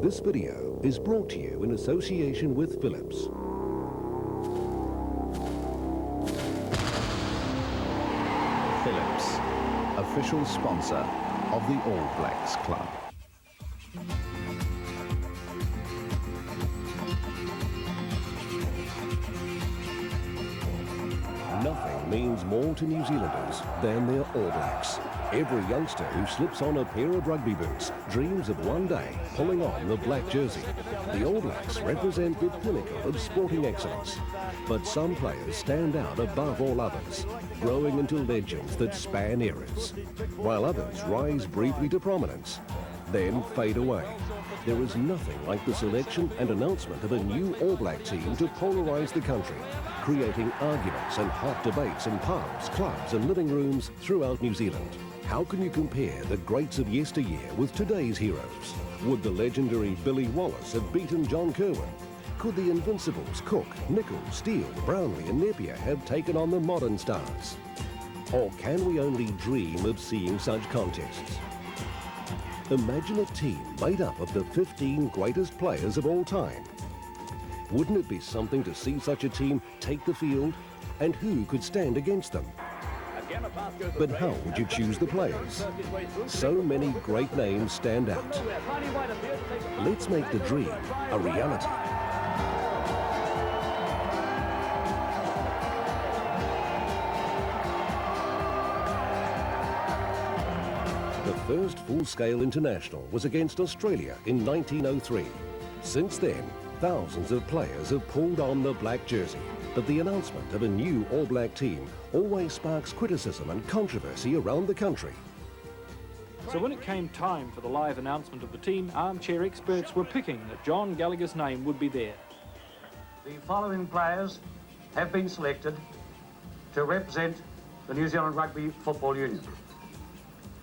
This video is brought to you in association with Philips. Philips, official sponsor of the All Blacks Club. Nothing means more to New Zealanders than their All Blacks. Every youngster who slips on a pair of rugby boots dreams of one day pulling on the black jersey. The All Blacks represent the pinnacle of sporting excellence. But some players stand out above all others, growing into legends that span eras, while others rise briefly to prominence, then fade away. There is nothing like the selection and announcement of a new All Black team to polarise the country, creating arguments and hot debates in pubs, clubs and living rooms throughout New Zealand. How can you compare the greats of yesteryear with today's heroes? Would the legendary Billy Wallace have beaten John Kirwan? Could the Invincibles Cook, Nicholl, Steele, Brownlee and Napier have taken on the modern stars? Or can we only dream of seeing such contests? Imagine a team made up of the 15 greatest players of all time. Wouldn't it be something to see such a team take the field? And who could stand against them? But how would you choose the players? So many great names stand out. Let's make the dream a reality. The first full-scale international was against Australia in 1903. Since then, thousands of players have pulled on the black jersey. But the announcement of a new All Black team always sparks criticism and controversy around the country. So when it came time for the live announcement of the team, armchair experts were picking that John Gallagher's name would be there. The following players have been selected to represent the New Zealand Rugby Football Union.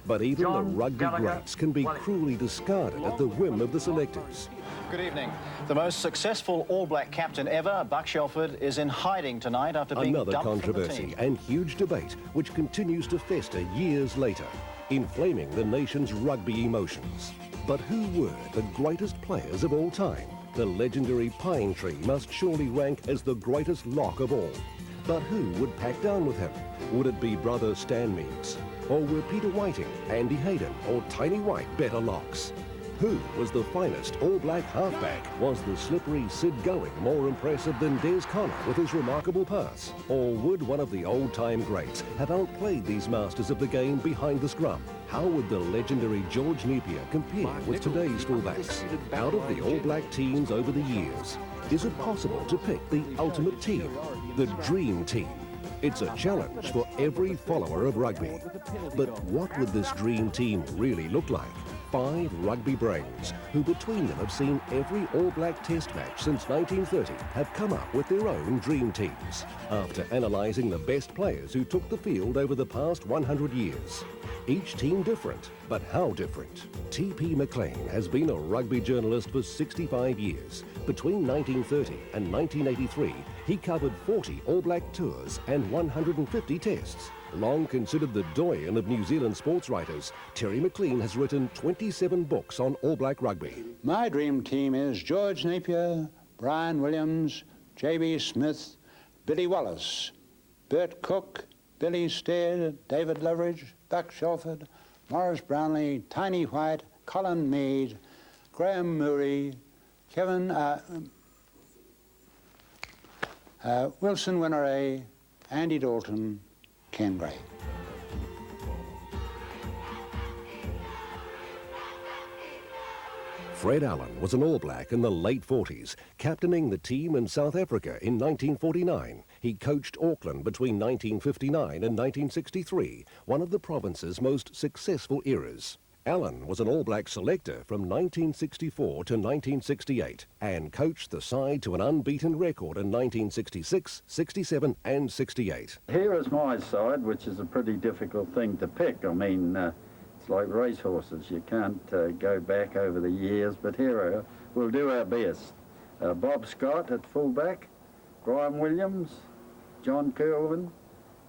But even John the rugby Gallagher, greats can be cruelly discarded at the whim of the selectors. Good evening. The most successful All Black captain ever, Buck Shelford, is in hiding tonight after being Another dumped controversy from the team. and huge debate which continues to fester years later, inflaming the nation's rugby emotions. But who were the greatest players of all time? The legendary Pine Tree must surely rank as the greatest lock of all. But who would pack down with him? Would it be brother Stan Meads? Or were Peter Whiting, Andy Hayden or Tiny White better locks? Who was the finest All Black halfback? Was the slippery Sid Going more impressive than Des Connor with his remarkable pass? Or would one of the old-time greats have outplayed these masters of the game behind the scrum? How would the legendary George Napier compare with today's fullbacks? Out of the All Black teams over the years, is it possible to pick the ultimate team, the dream team? It's a challenge for every follower of rugby. But what would this dream team really look like? 5 rugby brains, who between them have seen every All Black test match since 1930, have come up with their own dream teams, after analysing the best players who took the field over the past 100 years. Each team different, but how different? T.P. McLean has been a rugby journalist for 65 years. Between 1930 and 1983, he covered 40 All Black tours and 150 tests. Long considered the doyen of New Zealand sports writers, Terry McLean has written 27 books on All Black rugby. My dream team is George Napier, Brian Williams, J.B. Smith, Billy Wallace, Bert Cook, Billy Stead, David Leveridge, Buck Shelford, Morris Brownlee, Tiny White, Colin Mead, Graham Murray, Kevin Wilson Winneray, Andy Dalton, Ken Gray. Fred Allen was an All Black in the late 40s, captaining the team in South Africa in 1949. He coached Auckland between 1959 and 1963, one of the province's most successful eras. Allen was an All Black selector from 1964 to 1968 and coached the side to an unbeaten record in 1966, 67 and 68. Here is my side, which is a pretty difficult thing to pick. I mean, it's like racehorses. You can't go back over the years, but here we'll do our best. Bob Scott at fullback, Graham Williams, John Kirwan,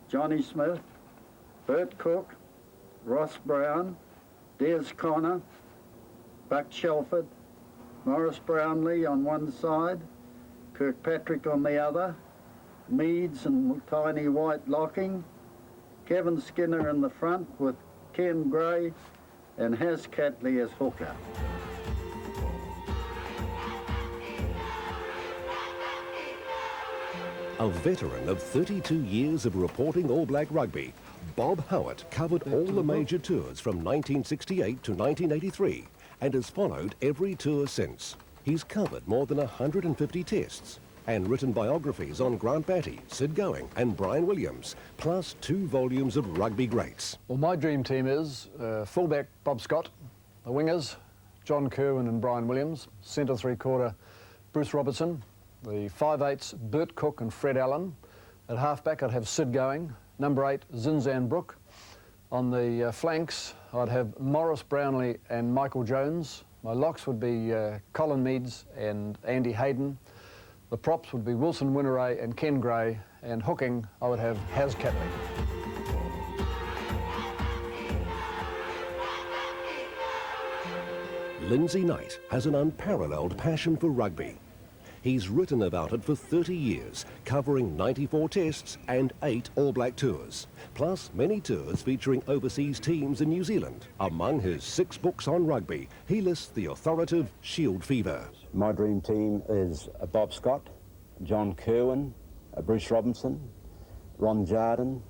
Johnny Smith, Bert Cook, Ross Brown, Des Connor, Buck Shelford, Morris Brownlee on one side, Kirkpatrick on the other, Meads and Tiny White locking, Kevin Skinner in the front with Ken Gray and Has Catley as hooker. A veteran of 32 years of reporting All Black rugby, Bob Howard covered all the major tours from 1968 to 1983 and has followed every tour since. He's covered more than 150 tests and written biographies on Grant Batty, Sid Going and Brian Williams, plus 2 volumes of rugby greats. Well, my dream team is fullback Bob Scott, the wingers John Kerwin and Brian Williams, centre 3/4 Bruce Robertson, the 5/8s Bert Cook and Fred Allen. At halfback I'd have Sid Going, number 8 Zinzan Brook. On the flanks I'd have Morris Brownlee and Michael Jones. My locks would be Colin Meads and Andy Hayden. The props would be Wilson Winteray and Ken Gray, and hooking I would have Has Catley. Lindsay Knight has an unparalleled passion for rugby. He's written about it for 30 years, covering 94 tests and 8 All Black tours, plus many tours featuring overseas teams in New Zealand. Among his 6 books on rugby, he lists the authoritative Shield Fever. My dream team is Bob Scott, John Kerwin, Bruce Robinson, Ron Jardine,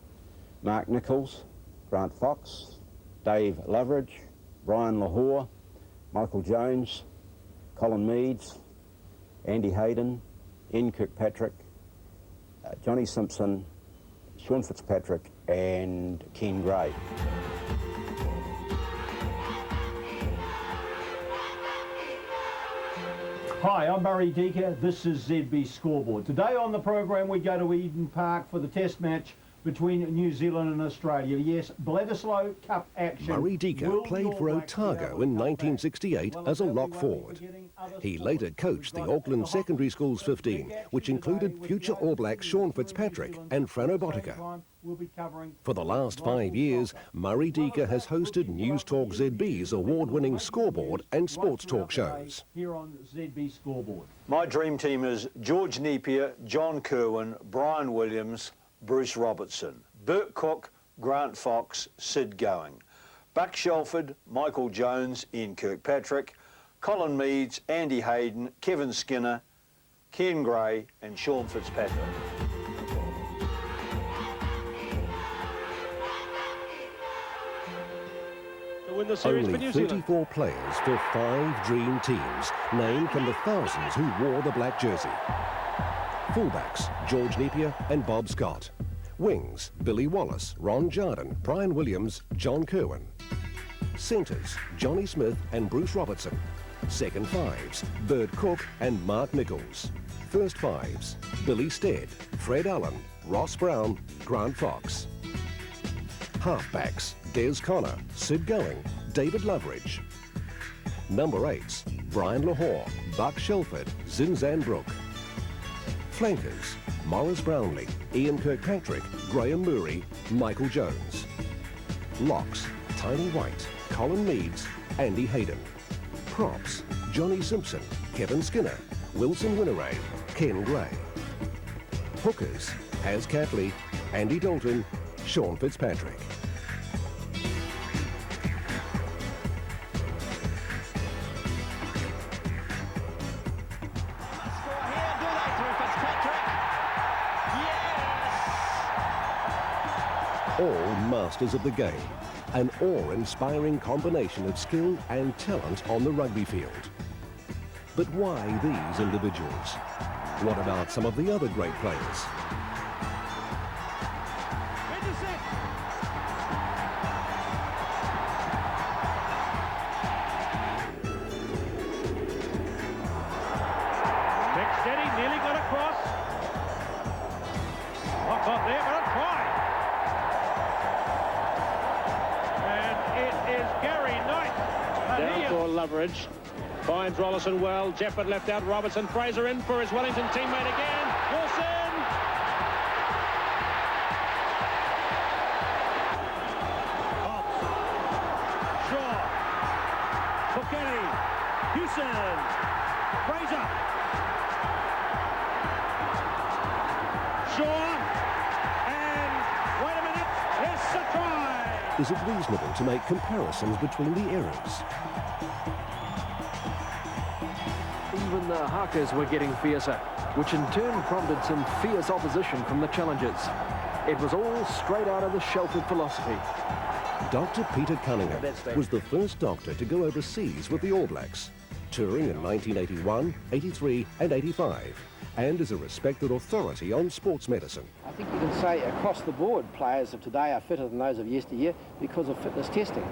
Mark Nichols, Grant Fox, Dave Loveridge, Brian Lahore, Michael Jones, Colin Meads, Andy Hayden, Ian Kirkpatrick, Johnny Simpson, Sean Fitzpatrick and Ken Gray. Hi, I'm Murray Deaker. This is ZB Scoreboard. Today on the program we go to Eden Park for the test match between New Zealand and Australia. Yes, Bledisloe Cup action. Murray Deaker played for Otago in 1968 as a lock forward. He later coached the Auckland Secondary Schools 15, which included future All Blacks Sean Fitzpatrick and Fran Obotica. For the last 5 years, Murray Deaker has hosted News Talk ZB's award-winning scoreboard and sports talk shows. Here on ZB Scoreboard. My dream team is George Napier, John Kerwin, Brian Williams, Bruce Robertson, Bert Cook, Grant Fox, Sid Going, Buck Shelford, Michael Jones, Ian Kirkpatrick, Colin Meads, Andy Hayden, Kevin Skinner, Ken Gray and Sean Fitzpatrick. Only 34 players for 5 dream teams, named from the thousands who wore the black jersey. Fullbacks, George Napier and Bob Scott. Wings, Billy Wallace, Ron Jardine, Brian Williams, John Kerwin. Centres, Johnny Smith and Bruce Robertson. Second fives, Bert Cook and Mark Nichols. First fives, Billy Stead, Fred Allen, Ross Brown, Grant Fox. Halfbacks, Des Connor, Sid Going, David Loveridge. Number 8s, Brian Lahore, Buck Shelford, Zinzan Brook. Flankers, Morris Brownlee, Ian Kirkpatrick, Graham Murray, Michael Jones. Locks, Tiny White, Colin Meads, Andy Hayden. Props, Johnny Simpson, Kevin Skinner, Wilson Winteray, Ken Gray. Hookers, Has Catley, Andy Dalton, Sean Fitzpatrick. All masters of the game, an awe-inspiring combination of skill and talent on the rugby field. But why these individuals? What about some of the other great players? Steady, nearly got across. Not got there, but a try. And it is Gary Knight. Down for Loveridge. Finds Rollison well. Jefford left out. Robertson. Fraser in for his Wellington teammate again. Wilson. Shaw. Kokeni. Houston. Fraser. Shaw. And wait a minute. Yes, a try. Is it reasonable to make comparisons between the eras? Even the Hakas were getting fiercer, which in turn prompted some fierce opposition from the challengers. It was all straight out of the Shelford philosophy. Dr. Peter Cunningham was the first doctor to go overseas with the All Blacks, touring in 1981, 83 and 85, and is a respected authority on sports medicine. I think you can say across the board players of today are fitter than those of yesteryear because of fitness testing.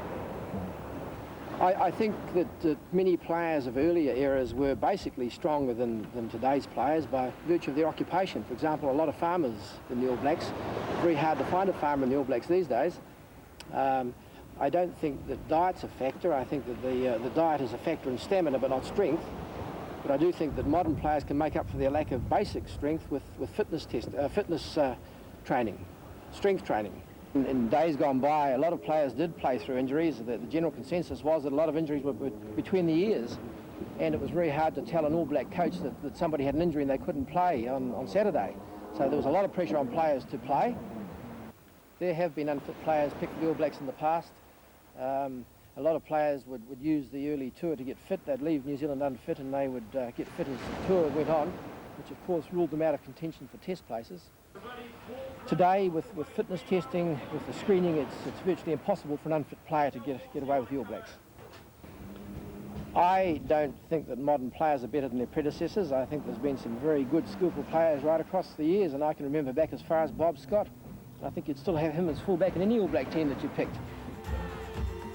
I think that many players of earlier eras were basically stronger than today's players by virtue of their occupation. For example, a lot of farmers in the All Blacks, very hard to find a farmer in the All Blacks these days. I don't think that diet's a factor. I think that the diet is a factor in stamina but not strength. But I do think that modern players can make up for their lack of basic strength with fitness training, strength training. In days gone by, a lot of players did play through injuries. The general consensus was that a lot of injuries were between the ears, and it was very hard to tell an All Black coach that somebody had an injury and they couldn't play on Saturday. So there was a lot of pressure on players to play. There have been unfit players picked for the All Blacks in the past. A lot of players would use the early tour to get fit. They'd leave New Zealand unfit and they would get fit as the tour went on, which of course ruled them out of contention for test places. Today, with fitness testing, with the screening, it's virtually impossible for an unfit player to get away with the All Blacks. I don't think that modern players are better than their predecessors. I think there's been some very good, skillful players right across the years, and I can remember back as far as Bob Scott. I think you'd still have him as fullback in any All Black team that you picked.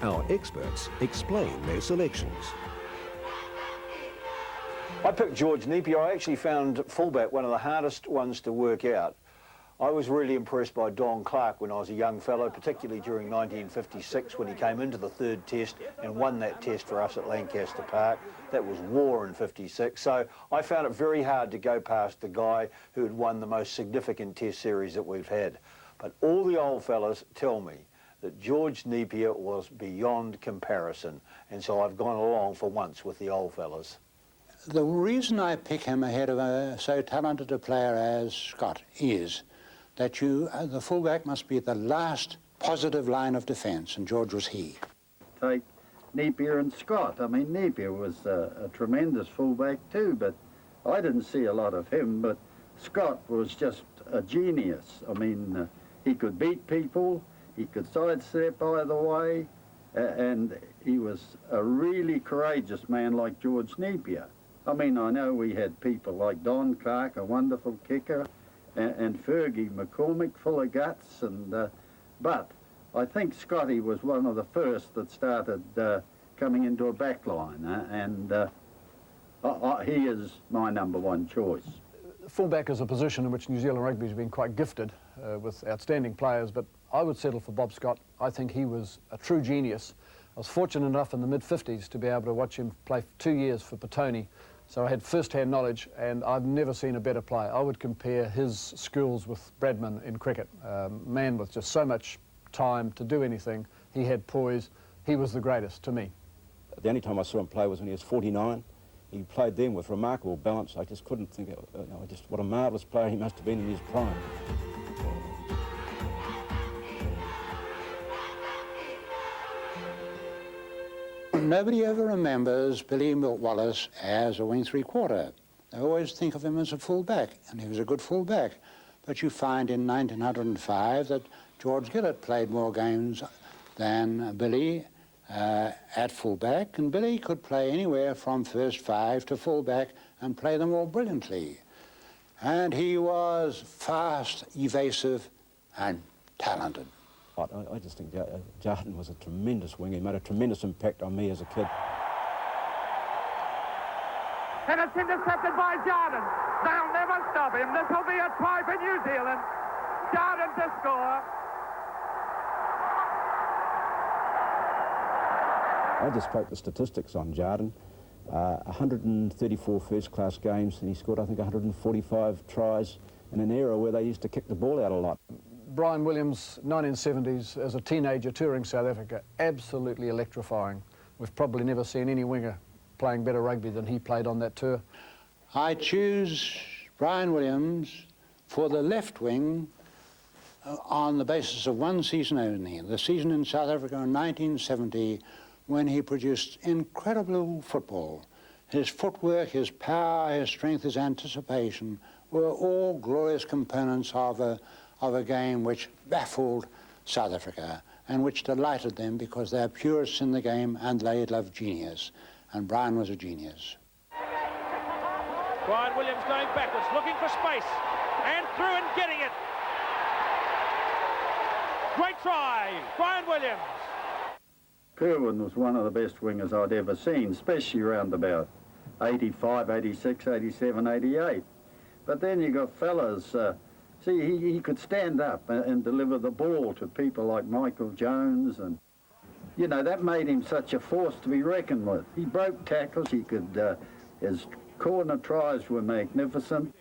Our experts explain their selections. I picked George Napier. I actually found fullback one of the hardest ones to work out. I was really impressed by Don Clark when I was a young fellow, particularly during 1956 when he came into the third test and won that test for us at Lancaster Park. That was war in 56, so I found it very hard to go past the guy who had won the most significant test series that we've had. But all the old fellas tell me that George Napier was beyond comparison, and so I've gone along for once with the old fellas. The reason I pick him ahead of so talented a player as Scott is that the fullback must be the last positive line of defence, and George was he. Take Napier and Scott. I mean, Napier was a tremendous fullback too, but I didn't see a lot of him, but Scott was just a genius. I mean, he could beat people, he could sidestep either way, and he was a really courageous man like George Napier. I mean, I know we had people like Don Clark, a wonderful kicker, and Fergie McCormick, full of guts, but I think Scotty was one of the first that started coming into a back line, and he is my #1 choice. Fullback is a position in which New Zealand rugby has been quite gifted with outstanding players, but I would settle for Bob Scott. I think he was a true genius. I was fortunate enough in the mid-50s to be able to watch him play for 2 years for Petone, so I had first-hand knowledge, and I've never seen a better player. I would compare his skills with Bradman in cricket. Man with just so much time to do anything. He had poise. He was the greatest to me. The only time I saw him play was when he was 49. He played then with remarkable balance. I just couldn't think, what a marvellous player he must have been in his prime. Nobody ever remembers Billy Wallace as a wing three-quarter. They always think of him as a full-back, and he was a good full-back. But you find in 1905 that George Gillett played more games than Billy at full-back, and Billy could play anywhere from first five to full-back and play them all brilliantly. And he was fast, evasive, and talented. I just think Jardine was a tremendous winger. He made a tremendous impact on me as a kid. And it's intercepted by Jardine. They'll never stop him. This will be a try for New Zealand. Jardine to score. I just spoke the statistics on Jardine. 134 first-class games, and he scored, I think, 145 tries in an era where they used to kick the ball out a lot. Brian Williams, 1970s, as a teenager touring South Africa, absolutely electrifying. We've probably never seen any winger playing better rugby than he played on that tour. I choose Brian Williams for the left wing on the basis of one season only, the season in South Africa in 1970, when he produced incredible football. His footwork, his power, his strength, his anticipation were all glorious components of a game which baffled South Africa and which delighted them because they're purists in the game and they love genius. And Brian was a genius. Brian Williams going backwards, looking for space, and through and getting it. Great try, Brian Williams. Kerwin was one of the best wingers I'd ever seen, especially around about 85, 86, 87, 88. But then you got fellas, see, he could stand up and deliver the ball to people like Michael Jones, and, you know, that made him such a force to be reckoned with. He broke tackles, he could, his corner tries were magnificent.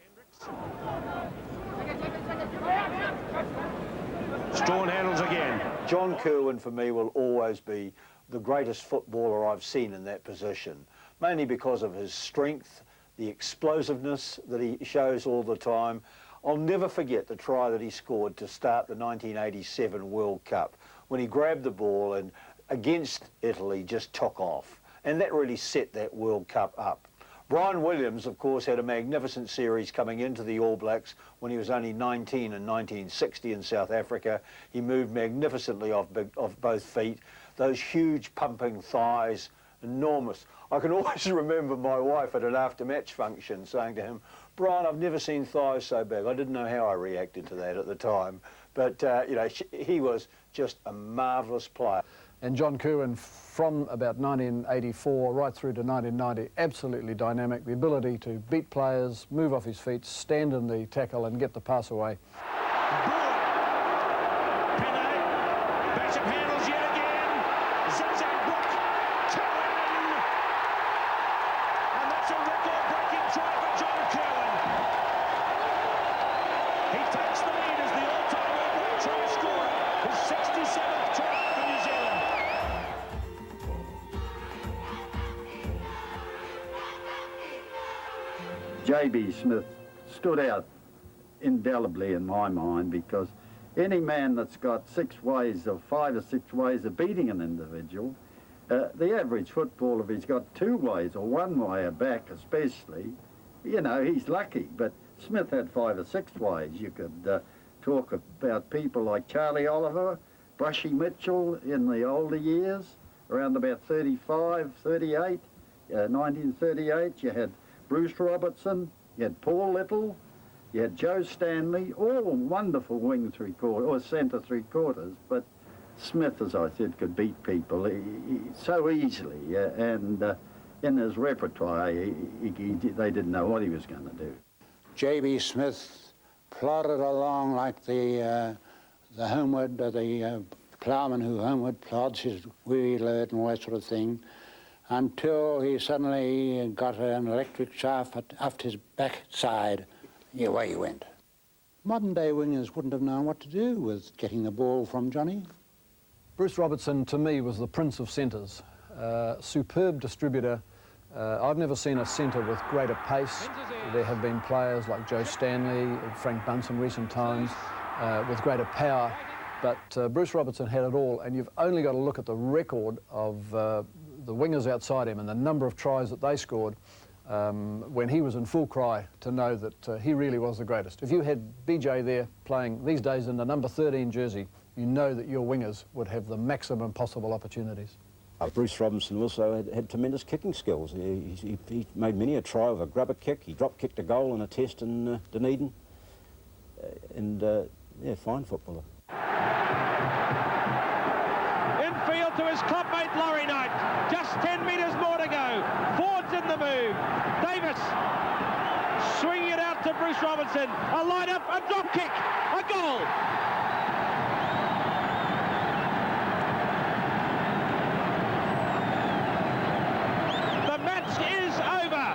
Strawn handles again. John Kerwin, for me, will always be the greatest footballer I've seen in that position, mainly because of his strength, the explosiveness that he shows all the time. I'll never forget the try that he scored to start the 1987 World Cup, when he grabbed the ball and, against Italy, just took off. And that really set that World Cup up. Brian Williams, of course, had a magnificent series coming into the All Blacks when he was only 19 in 1960 in South Africa. He moved magnificently off both feet. Those huge pumping thighs, enormous. I can always remember my wife at an after-match function saying to him, "Brian, I've never seen thighs so big." I didn't know how I reacted to that at the time. But, you know, he was just a marvellous player. And John Kerwin, from about 1984 right through to 1990, absolutely dynamic. The ability to beat players, move off his feet, stand in the tackle and get the pass away. Bishop handles yet again. Zigzag Brook. Kerwin. And that's a record-breaking try for John Kerwin. He takes the lead as the all-time All Black try scorer. His 67th try for New Zealand. J.B. Smith stood out indelibly in my mind, because any man that's got 5 or 6 ways of beating an individual, the average footballer, if he's got 2 ways or 1 way, a back especially, you know, he's lucky. But Smith had 5 or 6 ways. You could talk about people like Charlie Oliver, Brushy Mitchell in the older years, around about 35, 38, 1938. You had Bruce Robertson, you had Paul Little, you had Joe Stanley, all wonderful wing 3/4 or centre 3/4. But Smith, as I said, could beat people so easily, and in his repertoire, they didn't know what he was going to do. J.B. Smith plodded along like the ploughman who homeward plods his weary load and all that sort of thing, until he suddenly got an electric shaft up his backside. Away he went. Modern-day wingers wouldn't have known what to do with getting the ball from Johnny. Bruce Robertson, to me, was the prince of centres. Superb distributor. I've never seen a centre with greater pace. There have been players like Joe Stanley, Frank Bunce in recent times, with greater power. But Bruce Robertson had it all, and you've only got to look at the record of the wingers outside him and the number of tries that they scored when he was in full cry to know that he really was the greatest. If you had BJ there playing these days in the number 13 jersey, you know that your wingers would have the maximum possible opportunities. Bruce Robinson also had tremendous kicking skills. He made many a try with a grubber kick. He drop-kicked a goal in a test in Dunedin. Yeah, fine footballer. Infield to his clubmate Laurie Knight. Just 10 metres more to go. Ford's in the move. Davis swinging it out to Bruce Robinson. A line-up, a drop kick, a goal. The match is over.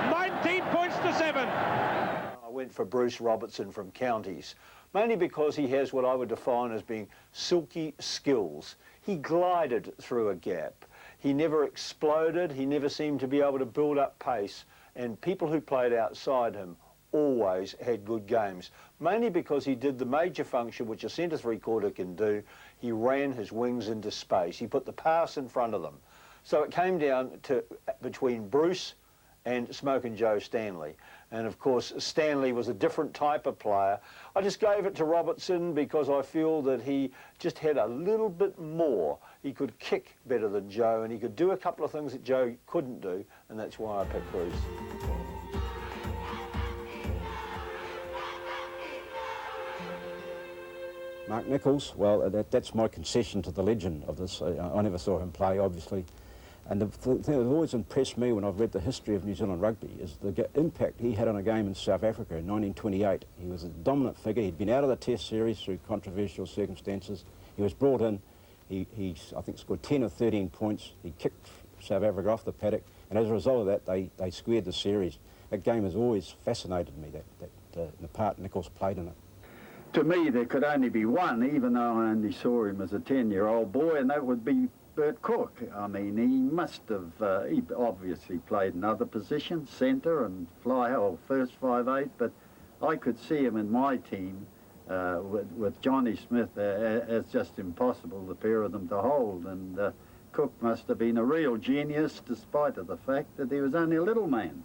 19 points to 7. I went for Bruce Robertson from Counties, mainly because he has what I would define as being silky skills. He glided through a gap. he never exploded, he never seemed to be able to build up pace, and people who played outside him always had good games, mainly because he did the major function which a centre three-quarter can do. He ran his wings into space. He put the pass in front of them. So it came down to between Bruce and Smokin' Joe Stanley. And of course, Stanley was a different type of player. I just gave it to Robertson because I feel that he just had a little bit more. He could kick better than Joe, and he could do a couple of things that Joe couldn't do, and that's why I picked Bruce. Mark Nichols, well, that's my concession to the legend of this. I never saw him play, obviously. And the thing that always impressed me when I've read the history of New Zealand rugby is the impact he had on a game in South Africa in 1928. He was a dominant figure. He'd been out of the Test series through controversial circumstances. He was brought in. He I think, scored 10 or 13 points. He kicked South Africa off the paddock. And as a result of that, they squared the series. That game has always fascinated me, the part Nichols played in it. To me, there could only be one, even though I only saw him as a 10-year-old boy, and that would be Bert Cook. I mean, he must have, he obviously played in other positions, centre and fly, or first 5'8", but I could see him in my team with Johnny Smith as just impossible, the pair of them to hold, and Cook must have been a real genius, despite of the fact that he was only a little man.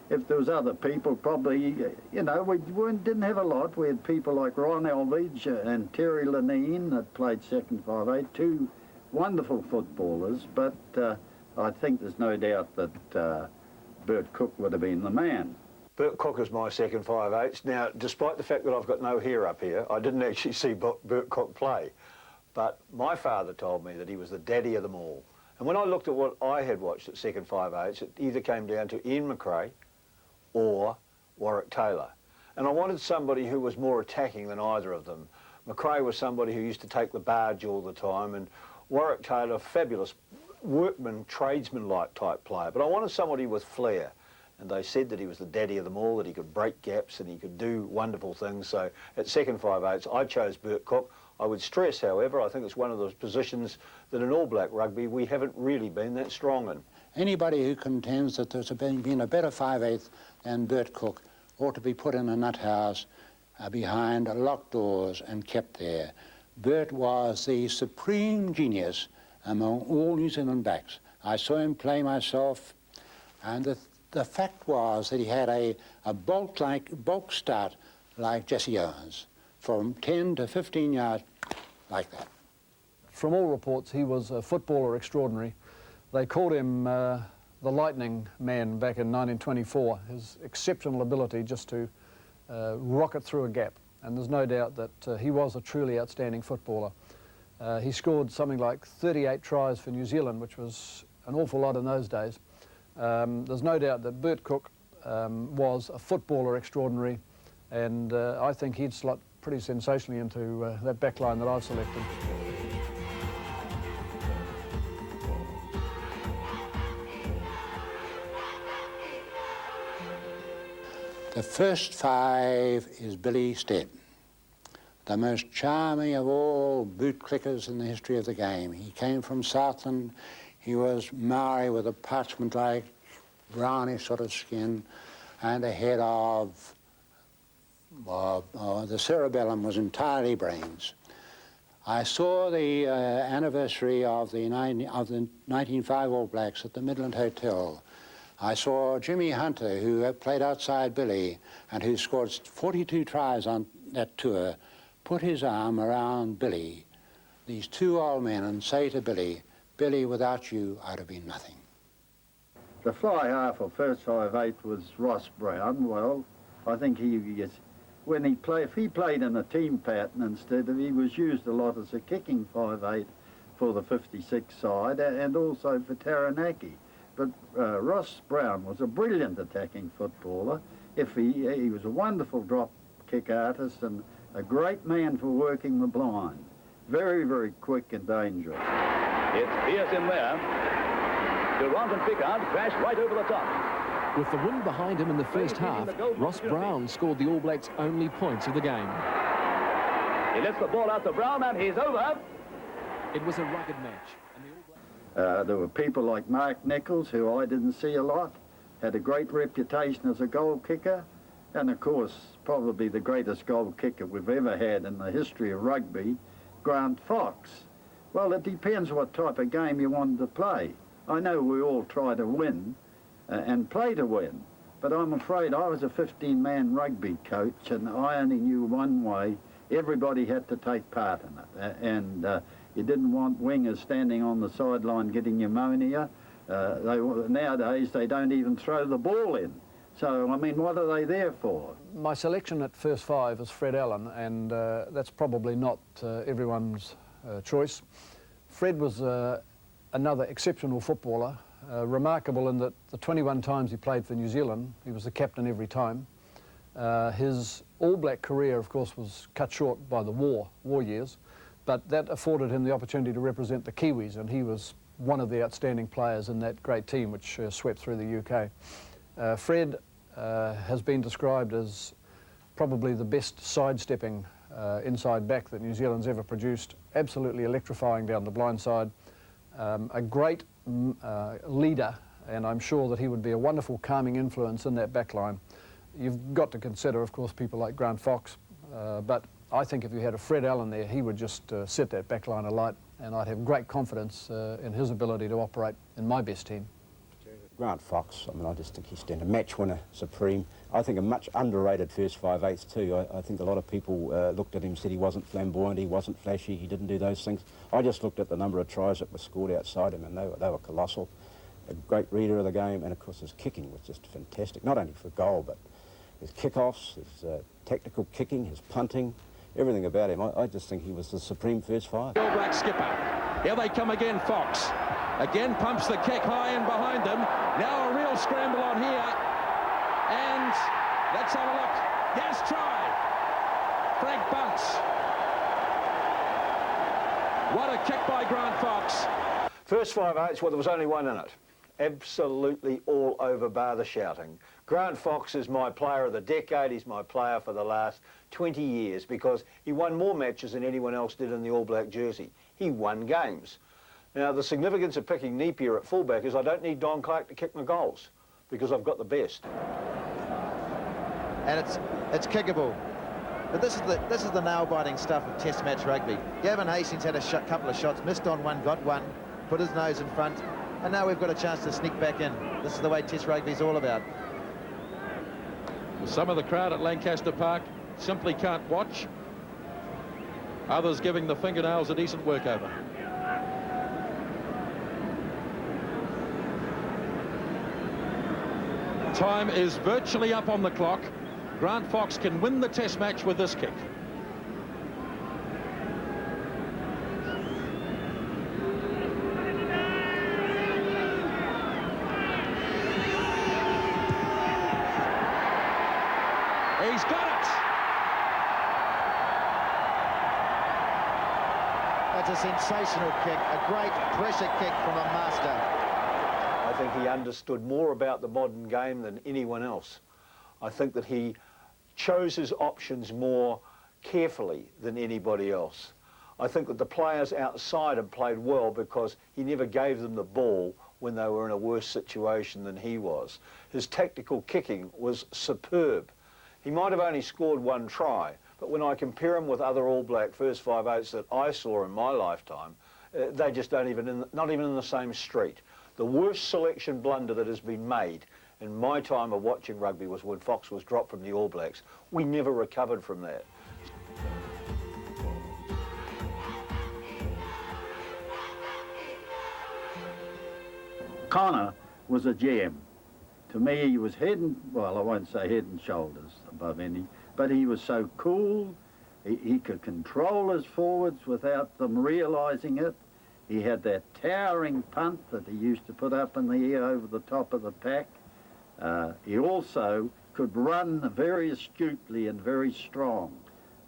If there was other people, probably, you know, we didn't have a lot. We had people like Ron Elvidge and Terry Lenine that played second 5'8", two wonderful footballers, but I think there's no doubt that Bert Cook would have been the man. Bert Cook is my second 5'8". Now, despite the fact that I've got no hair up here, I didn't actually see Bert Cook play, but my father told me that he was the daddy of them all. And when I looked at what I had watched at second 5'8", it either came down to Ian McRae or Warwick Taylor. And I wanted somebody who was more attacking than either of them. McRae was somebody who used to take the barge all the time, and Warwick Taylor, fabulous workman, tradesman-like type player. But I wanted somebody with flair. And they said that he was the daddy of them all, that he could break gaps and he could do wonderful things. So at second 5'8", I chose Bert Cook. I would stress, however, I think it's one of those positions that in All Black rugby we haven't really been that strong in. Anybody who contends that there's been a better 5'8" than Bert Cook ought to be put in a nut house behind locked doors and kept there. Bert was the supreme genius among all New Zealand backs. I saw him play myself, and the fact was that he had a bulk start like Jesse Owens, from 10 to 15 yards, like that. From all reports, he was a footballer extraordinary. They called him the Lightning Man back in 1924, his exceptional ability just to rocket through a gap. And there's no doubt that he was a truly outstanding footballer. He scored something like 38 tries for New Zealand, which was an awful lot in those days. There's no doubt that Bert Cook was a footballer extraordinary, and I think he'd slot pretty sensationally into that back line that I've selected. The first 5 is Billy Stead, the most charming of all boot clickers in the history of the game. He came from Southland. He was Maori with a parchment-like brownish sort of skin and a head of, the cerebellum was entirely brains. I saw the anniversary of the 1905 All Blacks at the Midland Hotel. I saw Jimmy Hunter, who played outside Billy and who scored 42 tries on that tour, put his arm around Billy, these two old men, and say to Billy, "Billy, without you, I'd have been nothing." The fly half or first 5'8" was Ross Brown. Well, I think if he played in a team pattern instead of, he was used a lot as a kicking 5'8" for the 56 side and also for Taranaki. But Ross Brown was a brilliant attacking footballer. He was a wonderful drop kick artist and a great man for working the blind. Very, very quick and dangerous. It's fierce in there. Durant and Pickard crash right over the top. With the wind behind him in the first half, Ross Brown scored the All Blacks' only points of the game. He lets the ball out to Brown and he's over. It was a rugged match. There were people like Mark Nichols, who I didn't see a lot, had a great reputation as a goal kicker, and of course, probably the greatest goal kicker we've ever had in the history of rugby, Grant Fox. Well, it depends what type of game you wanted to play. I know we all try to win and play to win, but I'm afraid I was a 15-man rugby coach, and I only knew one way. Everybody had to take part in it, and you didn't want wingers standing on the sideline getting pneumonia. Nowadays, they don't even throw the ball in. So, I mean, what are they there for? My selection at first five is Fred Allen, and that's probably not everyone's choice. Fred was another exceptional footballer, remarkable in that the 21 times he played for New Zealand, he was the captain every time. His All Black career, of course, was cut short by the war years, but that afforded him the opportunity to represent the Kiwis, and he was one of the outstanding players in that great team which swept through the UK. Fred has been described as probably the best sidestepping inside back that New Zealand's ever produced, absolutely electrifying down the blind side, a great leader, and I'm sure that he would be a wonderful calming influence in that back line. You've got to consider, of course, people like Grant Fox, but I think if you had a Fred Allen there, he would just set that back line alight, and I'd have great confidence in his ability to operate in my best team. Grant Fox, I mean, I just think he's stand a match winner supreme. I think a much underrated first 5/8 too. I think a lot of people looked at him and said he wasn't flamboyant, he wasn't flashy, he didn't do those things. I just looked at the number of tries that were scored outside him, and they were colossal. A great reader of the game, and of course his kicking was just fantastic, not only for goal, but his kickoffs, his tactical kicking, his punting, everything about him. I just think he was the supreme first five. All Black skipper. Here they come again, Fox. Again pumps the kick high and behind them. Now a real scramble on here. And let's have a look. Yes, try. Frank Bunce. What a kick by Grant Fox. First 5/8, well, there was only one in it. Absolutely all over bar the shouting. Grant Fox is my player of the decade. He's my player for the last 20 years because he won more matches than anyone else did in the All Black jersey. He won games. Now, the significance of picking Napier at fullback is I don't need Don Clark to kick my goals because I've got the best. And it's kickable. But this is the nail-biting stuff of Test match rugby. Gavin Hastings had a couple of shots, missed on one, got one, put his nose in front, and now we've got a chance to sneak back in. This is the way Test rugby is all about. Some of the crowd at Lancaster Park simply can't watch. Others giving the fingernails a decent workover. Time is virtually up on the clock. Grant Fox can win the Test match with this kick. He's got it. That's a sensational kick, a great pressure kick from a master. I think he understood more about the modern game than anyone else. I think that he chose his options more carefully than anybody else. I think that the players outside had played well because he never gave them the ball when they were in a worse situation than he was. His tactical kicking was superb. He might have only scored one try, but when I compare him with other All Black first 5/8 that I saw in my lifetime, they just not even in the same street. The worst selection blunder that has been made in my time of watching rugby was when Fox was dropped from the All Blacks. We never recovered from that. Connor was a gem. To me, he was head and, well, I won't say head and shoulders above any, but he was so cool. He could control his forwards without them realising it. He had that towering punt that he used to put up in the air over the top of the pack. He also could run very astutely and very strong.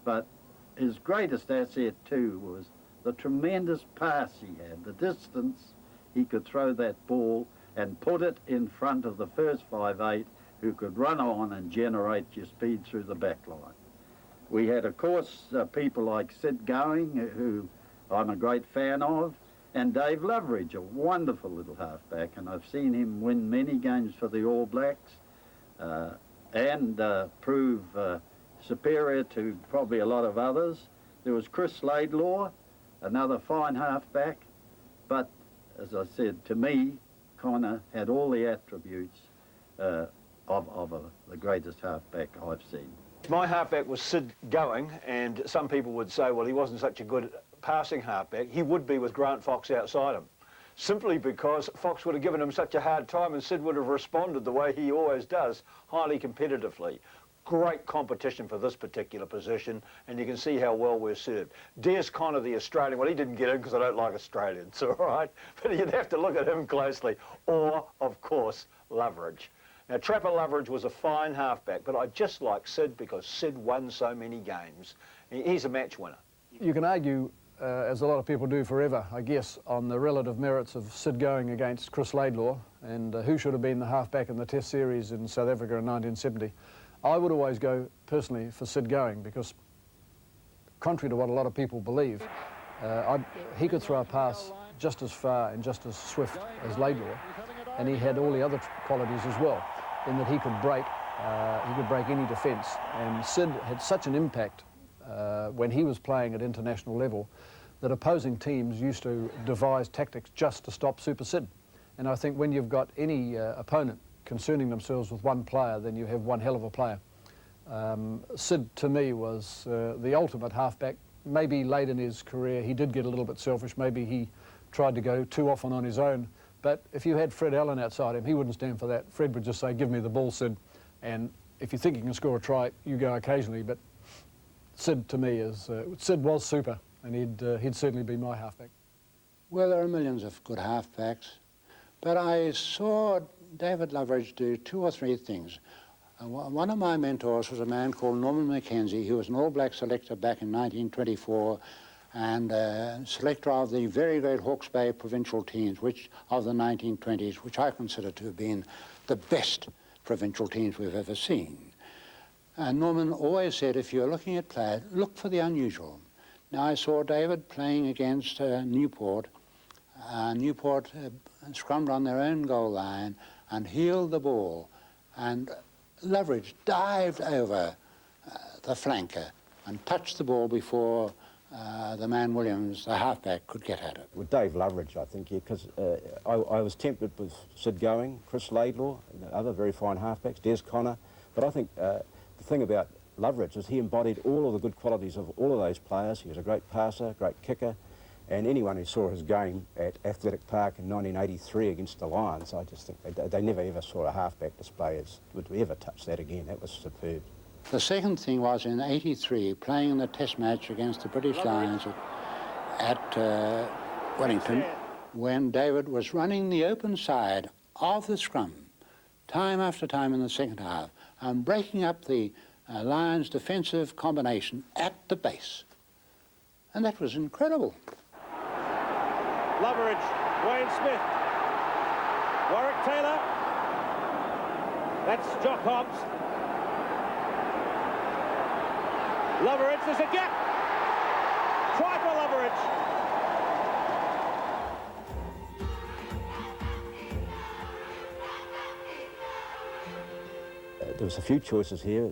But his greatest asset, too, was the tremendous pass he had, the distance he could throw that ball and put it in front of the first 5/8 who could run on and generate your speed through the back line. We had, of course, people like Sid Going, who I'm a great fan of, And Dave Loveridge, a wonderful little halfback, and I've seen him win many games for the All Blacks and prove superior to probably a lot of others. There was Chris Laidlaw, another fine halfback, but as I said, to me, Connor had all the attributes of the greatest halfback I've seen. My halfback was Sid Going, and some people would say, well, he wasn't such a good passing halfback. He would be with Grant Fox outside him, simply because Fox would have given him such a hard time and Sid would have responded the way he always does, highly competitively. Great competition for this particular position, and you can see how well we're served. Des Connor, the Australian, well, he didn't get in because I don't like Australians, all right? But you'd have to look at him closely. Or, of course, Loveridge. Now, Trapper Loveridge was a fine halfback, but I just like Sid because Sid won so many games. He's a match winner. You can argue, as a lot of people do forever, I guess, on the relative merits of Sid Going against Chris Laidlaw and who should have been the halfback in the Test series in South Africa in 1970. I would always go, personally, for Sid Going because, contrary to what a lot of people believe, he could throw a pass just as far and just as swift as Laidlaw, and he had all the other qualities as well, in that he could break any defence. And Sid had such an impact when he was playing at international level that opposing teams used to devise tactics just to stop Super Sid. And I think when you've got any opponent concerning themselves with one player, then you have one hell of a player. Sid, to me, was the ultimate halfback. Maybe late in his career he did get a little bit selfish. Maybe he tried to go too often on his own. But if you had Fred Allen outside him, he wouldn't stand for that. Fred would just say, give me the ball, Sid. And if you think you can score a try, you go occasionally. But Sid, to me, Sid was super, and he'd certainly be my halfback. Well, there are millions of good halfbacks, but I saw David Loveridge do 2 or 3 things. One of my mentors was a man called Norman Mackenzie. He was an All Black selector back in 1924 and selector of the very great Hawke's Bay provincial teams, which of the 1920s, which I consider to have been the best provincial teams we've ever seen. And Norman always said, if you're looking at play, look for the unusual. Now, I saw David playing against Newport. Newport scrummed on their own goal line and heeled the ball, and Loveridge dived over the flanker and touched the ball before the man Williams, the halfback, could get at it. With Dave Loveridge, I think, because I was tempted with Sid Going, Chris Laidlaw, other very fine halfbacks, Des Connor, but I think the thing about Loveridge is he embodied all of the good qualities of all of those players. He was a great passer, great kicker, and anyone who saw his game at Athletic Park in 1983 against the Lions, I just think they never ever saw a halfback display as would ever touch that again. That was superb. The second thing was in '83, playing in the Test match against the British Lions at Wellington, when David was running the open side of the scrum, time after time in the second half, and breaking up the Lions' defensive combination at the base. And that was incredible. Loveridge, Wayne Smith, Warwick Taylor, that's Jock Hobbs. Loveridge, there's a gap. Try for Loveridge. There was a few choices here,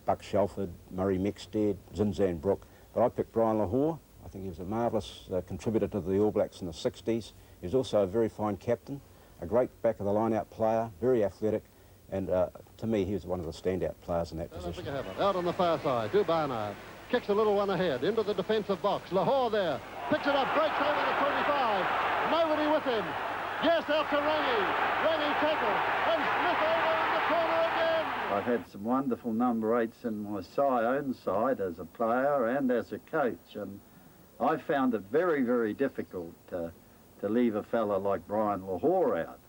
Buck Shelford, Murray Mexted, Zinzan Brook, but I picked Brian Lahore. I think he was a marvellous contributor to the All Blacks in the 60s. He was also a very fine captain, a great back-of-the-line-out player, very athletic, and to me, he was one of the standout players in that position. Out on the far side, to Barnard. Kicks a little one ahead, into the defensive box. Lahore there, picks it up, breaks over the 25. Nobody with him. Yes, out to Rangi. Rangi tackle, and Smith over in the corner again. I've had some wonderful number 8s in my own side as a player and as a coach, and I found it very, very difficult to leave a fella like Brian Lahore out.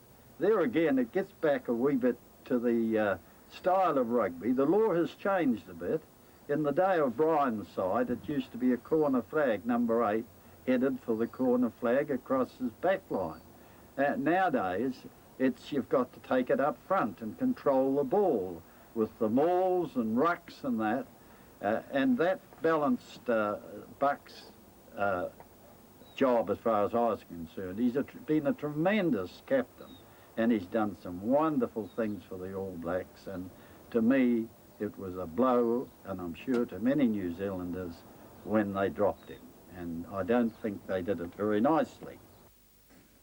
There again, it gets back a wee bit to the style of rugby. The law has changed a bit. In the day of Brian's side, it used to be a corner flag, number 8, headed for the corner flag across his back line. Nowadays, you've got to take it up front and control the ball with the mauls and rucks and that. And that balanced Buck's job as far as I was concerned. He's been a tremendous captain, and he's done some wonderful things for the All Blacks, and to me it was a blow, and I'm sure to many New Zealanders, when they dropped him, and I don't think they did it very nicely.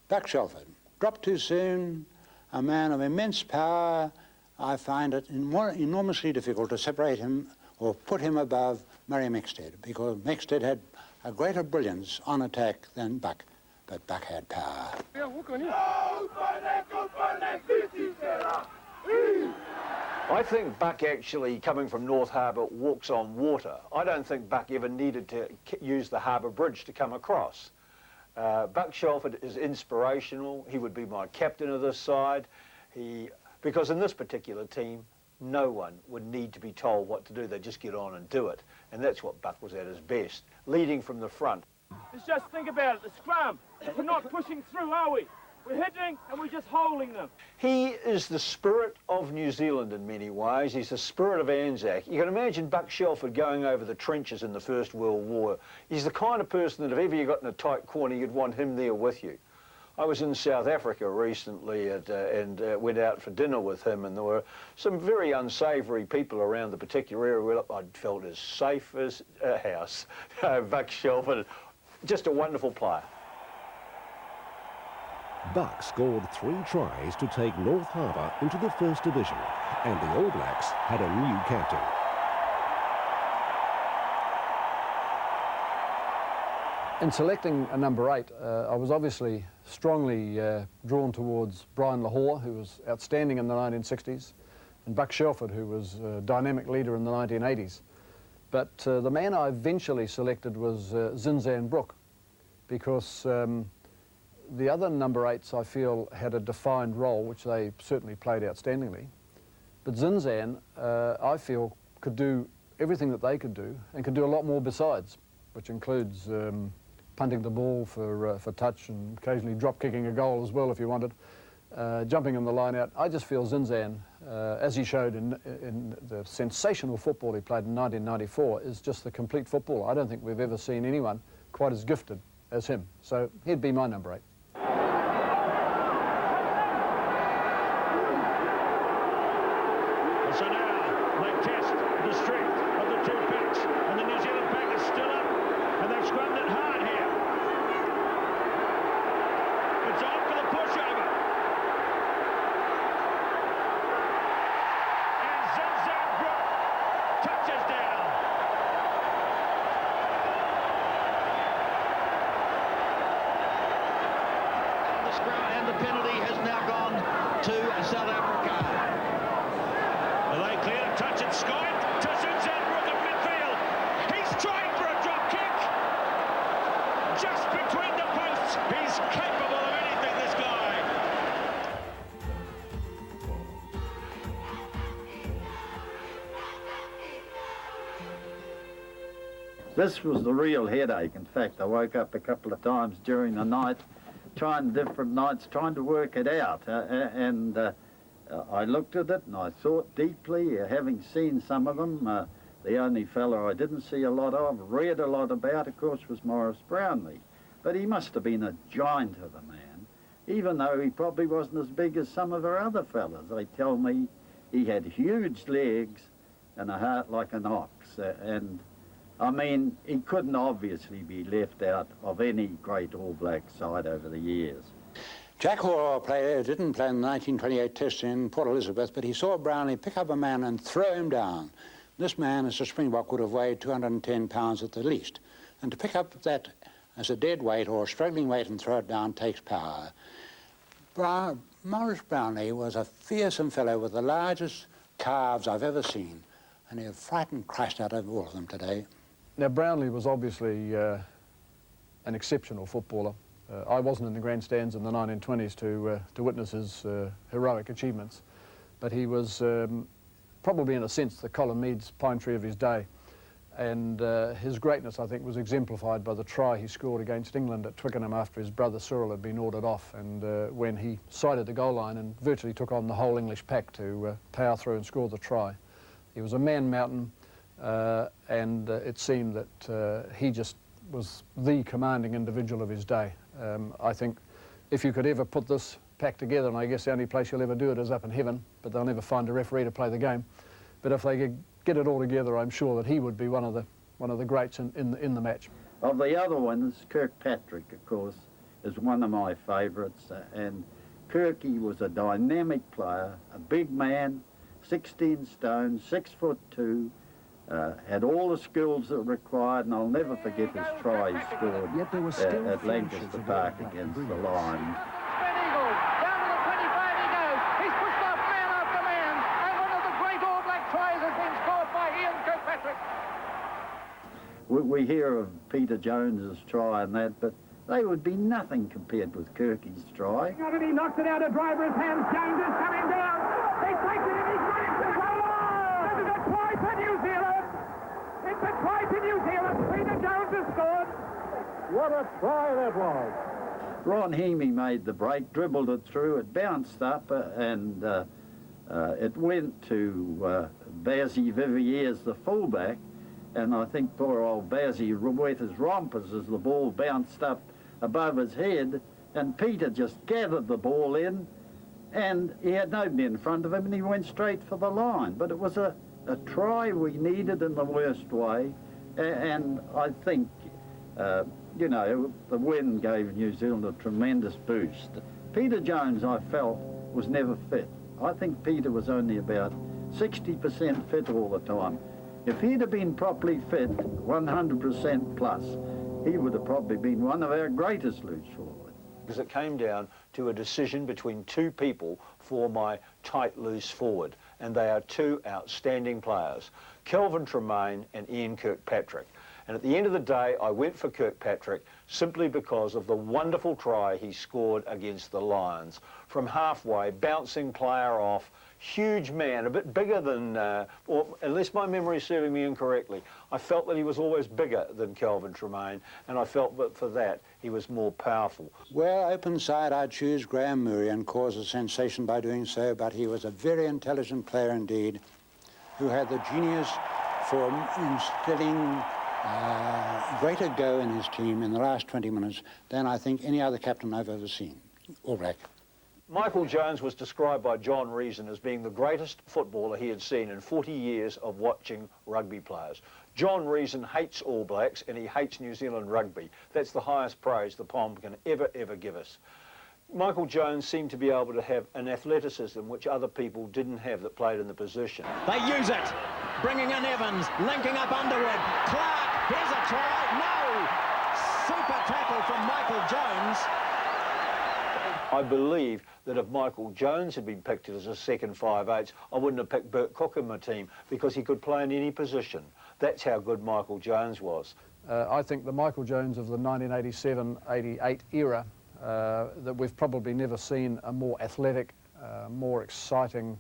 Buck Shelford, dropped too soon, a man of immense power. I find it enormously difficult to separate him or put him above Murray Mexted, because Mexted had a greater brilliance on attack than Buck, but Buck had power. I think Buck actually, coming from North Harbour, walks on water. I don't think Buck ever needed to use the Harbour Bridge to come across. Buck Shelford is inspirational. He would be my captain of this side. Because in this particular team, no one would need to be told what to do. They just get on and do it. And that's what Buck was at his best, leading from the front. Let's just think about it, the scrum. We're not pushing through, are we? We're hitting and we're just holding them. He is the spirit of New Zealand in many ways. He's the spirit of Anzac. You can imagine Buck Shelford going over the trenches in the First World War. He's the kind of person that if ever you got in a tight corner, you'd want him there with you. I was in South Africa recently and went out for dinner with him, and there were some very unsavoury people around the particular area where I felt as safe as a house. Buck Shelford, just a wonderful player. Buck scored 3 tries to take North Harbour into the First Division, and the All Blacks had a new captain. In selecting a number 8, I was obviously strongly drawn towards Brian Lahore, who was outstanding in the 1960s, and Buck Shelford, who was a dynamic leader in the 1980s. But the man I eventually selected was Zinzan Brooke, because the other number 8s I feel had a defined role, which they certainly played outstandingly. But Zinzan, I feel, could do everything that they could do, and could do a lot more besides, which includes punting the ball for touch and occasionally drop-kicking a goal as well if you wanted, jumping in the line-out. I just feel Zinzan, as he showed in the sensational football he played in 1994, is just the complete footballer. I don't think we've ever seen anyone quite as gifted as him. So he'd be my number 8. So now they test the strength of the 2 packs, and the New Zealand pack is still up, and they've scrubbed it hard here. It's on for the pushover. And Zinzan Brooke touches down. The scrum and the penalty has now gone to South Africa. They clear a touch and Sky to Zinzan Brooke at midfield. He's trying for a drop kick. Just between the posts. He's capable of anything, this guy. This was the real headache. In fact, I woke up a couple of times during the night, trying to work it out. I looked at it and I thought deeply, having seen some of them. The only fellow I didn't see a lot of, read a lot about, of course, was Morris Brownlee. But he must have been a giant of a man, even though he probably wasn't as big as some of our other fellas. They tell me he had huge legs and a heart like an ox. And I mean, he couldn't obviously be left out of any great All Black side over the years. Jack Hall didn't play in the 1928 Test in Port Elizabeth, but he saw Brownlee pick up a man and throw him down. This man, as a Springbok, would have weighed 210 pounds at the least. And to pick up that as a dead weight or a struggling weight and throw it down takes power. Morris Brownlee was a fearsome fellow with the largest calves I've ever seen, and he frightened Christ out of all of them today. Now, Brownlee was obviously an exceptional footballer. I wasn't in the grandstands in the 1920s to witness his heroic achievements, but he was probably, in a sense, the Colin Meads pine tree of his day. And his greatness, I think, was exemplified by the try he scored against England at Twickenham after his brother Cyril had been ordered off, and when he sighted the goal line and virtually took on the whole English pack to power through and score the try. He was a man mountain, and it seemed that he just was the commanding individual of his day. I think if you could ever put this pack together, and I guess the only place you'll ever do it is up in heaven, but they'll never find a referee to play the game. But if they could get it all together, I'm sure that he would be one of the greats in the match. Of the other ones, Kirkpatrick, of course, is one of my favourites, and Kirky was a dynamic player, a big man, 16 stone, 6'2", had all the skills that were required, and I'll never forget his try he scored at Lancaster Park against the Lions. Down to the 25 he goes. He's pushed off man after man, and one of the great All Black tries has been scored by Ian Kirkpatrick. We hear of Peter Jones's try and that, but they would be nothing compared with Kirky's try. He knocks it out of driver's hands. Jones is coming down. He takes it and he grabs it. This is a try for New Zealand. It's a try to New Zealand. Peter Jones has scored. What a try that was. Ron Heamy made the break, dribbled it through, it bounced up, and it went to Bazzy Vivieres, the fullback, and I think poor old Bazzy wet his rompers as the ball bounced up above his head, and Peter just gathered the ball in, and he had nobody in front of him, and he went straight for the line. But it was a try we needed in the worst way, and I think, you know, the win gave New Zealand a tremendous boost. Peter Jones, I felt, was never fit. I think Peter was only about 60% fit all the time. If he'd have been properly fit, 100% plus, he would have probably been one of our greatest loose forwards. Because it came down to a decision between two people for my tight loose forward, and they are two outstanding players, Kelvin Tremaine and Ian Kirkpatrick. And at the end of the day, I went for Kirkpatrick simply because of the wonderful try he scored against the Lions. From halfway, bouncing player off, huge man, a bit bigger than, or unless my memory is serving me incorrectly, I felt that he was always bigger than Kelvin Tremaine, and I felt that for that he was more powerful. Well, open side, I'd choose Graham Murray and cause a sensation by doing so, but he was a very intelligent player indeed, who had the genius for instilling greater go in his team in the last 20 minutes than I think any other captain I've ever seen. All Black. Michael Jones was described by John Reason as being the greatest footballer he had seen in 40 years of watching rugby players. John Reason hates All Blacks and he hates New Zealand rugby. That's the highest praise the Pom can ever give us. Michael Jones seemed to be able to have an athleticism which other people didn't have that played in the position. They use it. Bringing in Evans, linking up Underwood. Clark, here's a try. No! Super tackle from Michael Jones. I believe that if Michael Jones had been picked as a second 5/8, I wouldn't have picked Bert Cook in my team because he could play in any position. That's how good Michael Jones was. I think the Michael Jones of the 1987-88 era, that we've probably never seen a more athletic, more exciting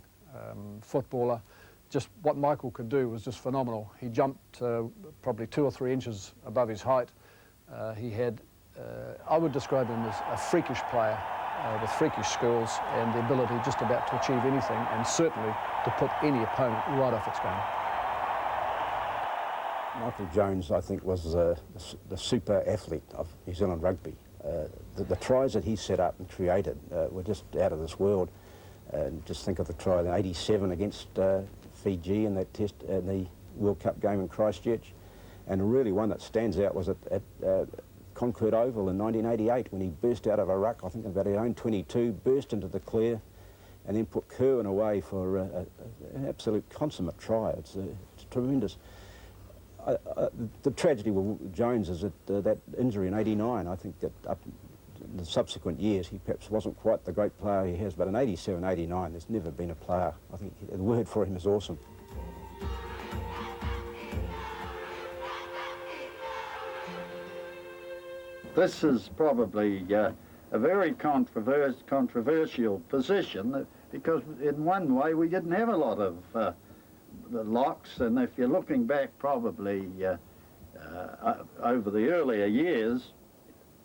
footballer. Just what Michael could do was just phenomenal. He jumped probably 2 or 3 inches above his height. He had, I would describe him as a freakish player with freakish skills and the ability just about to achieve anything, and certainly to put any opponent right off its game. Michael Jones, I think, was the super athlete of New Zealand rugby. The tries that he set up and created were just out of this world. Just think of the try in '87 against Fiji in that test in the World Cup game in Christchurch, and really one that stands out was at Concord Oval in 1988 when he burst out of a ruck, I think about his own 22, burst into the clear, and then put Kerwin away for an absolute consummate try. It's tremendous. The tragedy with Jones is that injury in '89. I think that up in the subsequent years he perhaps wasn't quite the great player he has, but in '87, '89 there's never been a player. I think the word for him is awesome. This is probably a very controversial position because in one way we didn't have a lot of the locks, and if you're looking back probably over the earlier years,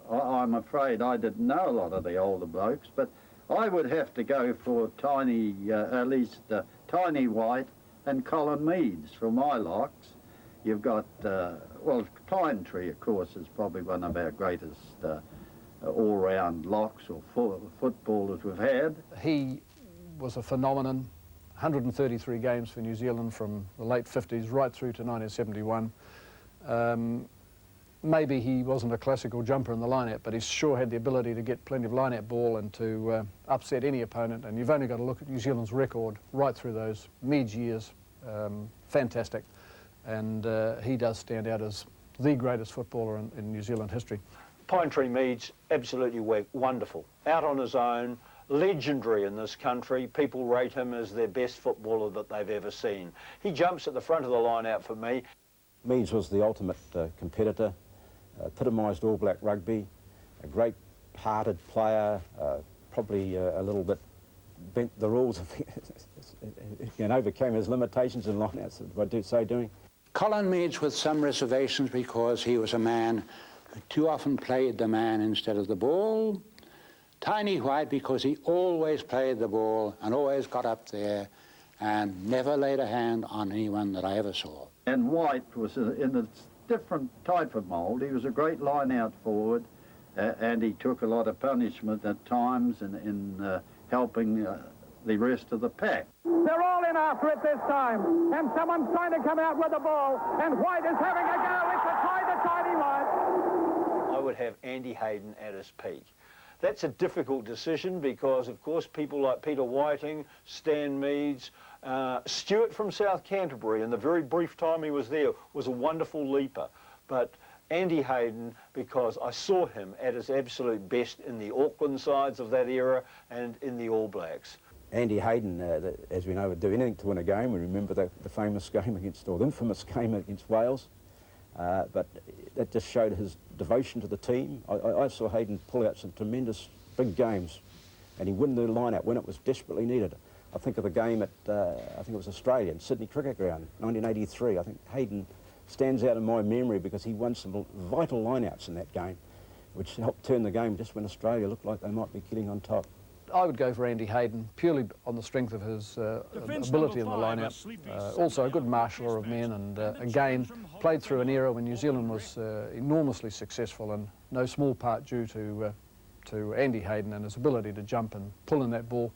I'm afraid I didn't know a lot of the older blokes, but I would have to go for Tiny, at least Tiny White and Colin Meads for my locks. You've got, well, Pinetree, of course, is probably one of our greatest all-round locks or footballers we've had. He was a phenomenon. 133 games for New Zealand from the late 50s right through to 1971. Maybe he wasn't a classical jumper in the line-out, but he sure had the ability to get plenty of line-out ball and to upset any opponent. And you've only got to look at New Zealand's record right through those Meads years. Fantastic. And he does stand out as the greatest footballer in New Zealand history. Pinetree Meads, absolutely wonderful. Out on his own, legendary in this country. People rate him as their best footballer that they've ever seen. He jumps at the front of the line-out for me. Meads was the ultimate competitor, epitomised All Black rugby, a great-hearted player, probably a little bit bent the rules and overcame his limitations in line-outs by so doing. Colin Meads with some reservations because he was a man who too often played the man instead of the ball. Tiny White because he always played the ball and always got up there and never laid a hand on anyone that I ever saw. And White was in a different type of mould. He was a great line-out forward and he took a lot of punishment at times in helping the rest of the pack. They're all in after it this time, and someone's trying to come out with the ball, and White is having a go. It's a try to Tiny White. I would have Andy Hayden at his peak. That's a difficult decision because, of course, people like Peter Whiting, Stan Meads, Stewart from South Canterbury, in the very brief time he was there, was a wonderful leaper. But Andy Hayden, because I saw him at his absolute best in the Auckland sides of that era and in the All Blacks. Andy Hayden, as we know, would do anything to win a game. We remember the famous game against, or the infamous game against Wales. But that just showed his devotion to the team. I saw Hayden pull out some tremendous big games, and he won the line-out when it was desperately needed. I think of the game at, I think it was Australia, in Sydney Cricket Ground, 1983. I think Hayden stands out in my memory because he won some vital line-outs in that game, which helped turn the game just when Australia looked like they might be getting on top. I would go for Andy Hayden, purely on the strength of his ability in the line-out. Also a good marshaller of men, and again, played through an era when New Zealand was enormously successful, and no small part due to Andy Hayden and his ability to jump and pull in that ball.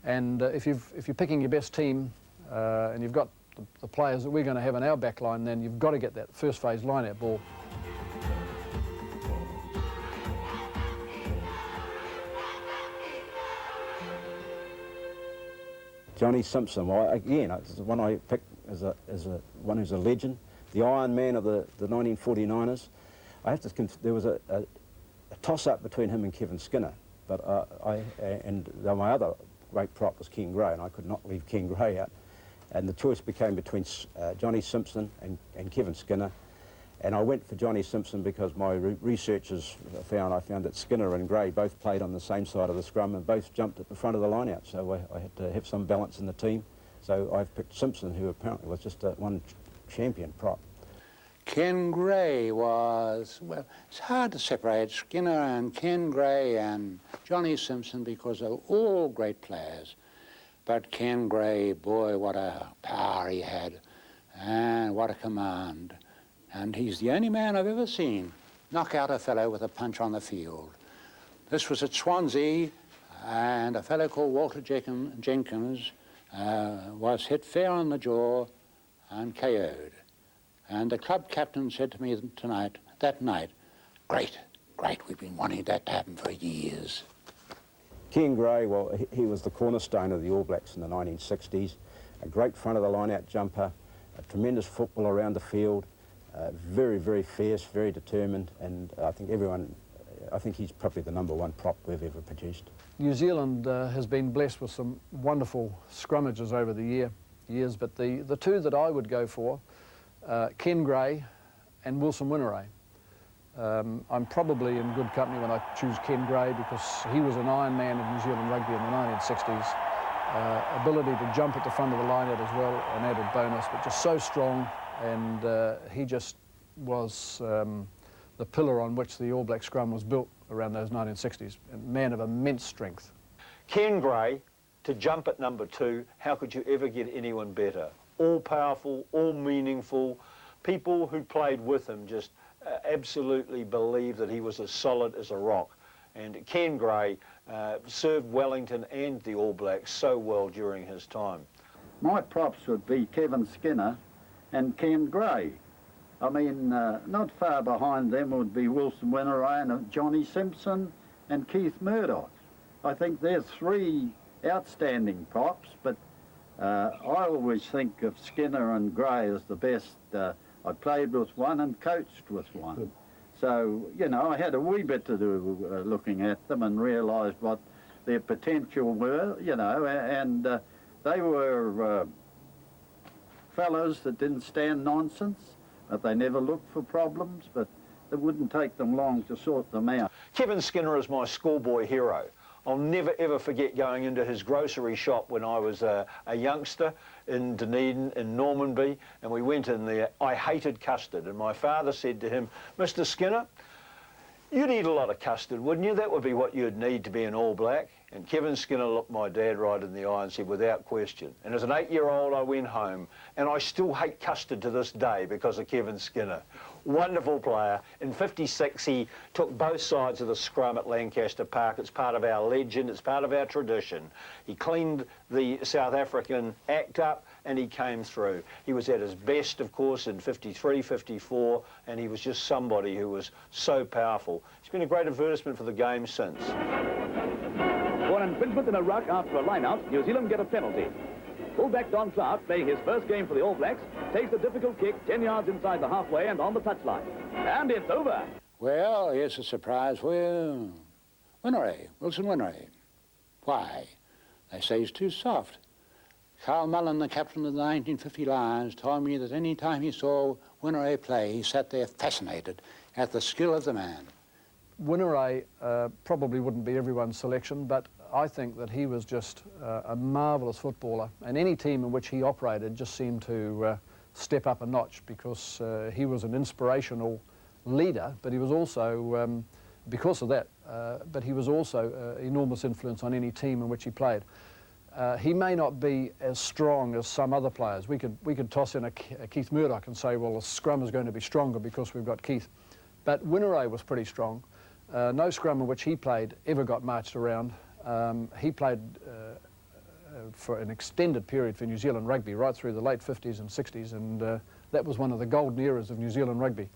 And if you're picking your best team and you've got the players that we're going to have in our back line, then you've got to get that first phase line-out ball. Johnny Simpson, well, again, it's the one I picked as one who's a legend, the Iron Man of the 1949ers. I have to, there was a toss-up between him and Kevin Skinner, but my other great prop was Ken Gray, and I could not leave Ken Gray out. And the choice became between Johnny Simpson and Kevin Skinner. And I went for Johnny Simpson because my researchers found that Skinner and Gray both played on the same side of the scrum and both jumped at the front of the line-out. So I had to have some balance in the team. So I've picked Simpson, who apparently was just one champion prop. Ken Gray was, well, it's hard to separate Skinner and Ken Gray and Johnny Simpson because they're all great players. But Ken Gray, boy, what a power he had, and what a command. And he's the only man I've ever seen knock out a fellow with a punch on the field. This was at Swansea, and a fellow called Walter Jenkins was hit fair on the jaw and KO'd. And the club captain said to me that night, great, we've been wanting that to happen for years. Ken Gray, well, he was the cornerstone of the All Blacks in the 1960s, a great front of the line-out jumper, a tremendous football around the field, very, very fierce, very determined, and I think he's probably the #1 prop we've ever produced. New Zealand has been blessed with some wonderful scrummages over the years, but the two that I would go for, Ken Gray and Wilson Wineray. I'm probably in good company when I choose Ken Gray because he was an iron man of New Zealand rugby in the 1960s. Ability to jump at the front of the line-out as well, an added bonus, but just so strong, and he just was the pillar on which the All Black scrum was built around those 1960s. A man of immense strength. Ken Gray, to jump at #2, how could you ever get anyone better? All powerful, all meaningful, people who played with him just absolutely believed that he was as solid as a rock. And Ken Gray served Wellington and the All Blacks so well during his time. My props would be Kevin Skinner and Ken Gray. I mean, not far behind them would be Wilson Winteray and Johnny Simpson and Keith Murdoch. I think there's three outstanding props, but I always think of Skinner and Gray as the best. I played with one and coached with one. Good. So, you know, I had a wee bit to do looking at them and realised what their potential were, you know, and they were fellows that didn't stand nonsense, but they never looked for problems, but it wouldn't take them long to sort them out. Kevin Skinner is my schoolboy hero. I'll never ever forget going into his grocery shop when I was a youngster in Dunedin, in Normanby, and we went in there. I hated custard, and my father said to him, "Mr. Skinner, you'd eat a lot of custard, wouldn't you? That would be what you'd need to be an All Black." And Kevin Skinner looked my dad right in the eye and said, "Without question." And as an 8-year-old, I went home, and I still hate custard to this day because of Kevin Skinner. Wonderful player. In '56, he took both sides of the scrum at Lancaster Park. It's part of our legend, it's part of our tradition. He cleaned the South African act up, and he came through. He was at his best, of course, in '53, '54, and he was just somebody who was so powerful. He's been a great advertisement for the game since. For an infringement in a ruck after a line-out, New Zealand get a penalty. Fullback Don Clark, playing his first game for the All Blacks, takes a difficult kick 10 yards inside the halfway and on the touchline. And it's over. Well, here's a surprise. Well, Winteray, Wilson Winteray. Why? They say he's too soft. Carl Mullen, the captain of the 1950 Lions, told me that any time he saw Winteray play, he sat there fascinated at the skill of the man. Winteray probably wouldn't be everyone's selection, but I think that he was just a marvellous footballer, and any team in which he operated just seemed to step up a notch because he was an inspirational leader, but he was also, because of that, but he was also enormous influence on any team in which he played. He may not be as strong as some other players. We could toss in a Keith Murdoch and say, well, the scrum is going to be stronger because we've got Keith. But Winteray was pretty strong. No scrum in which he played ever got marched around. He played for an extended period for New Zealand rugby right through the late 50s and 60s, and that was one of the golden eras of New Zealand rugby.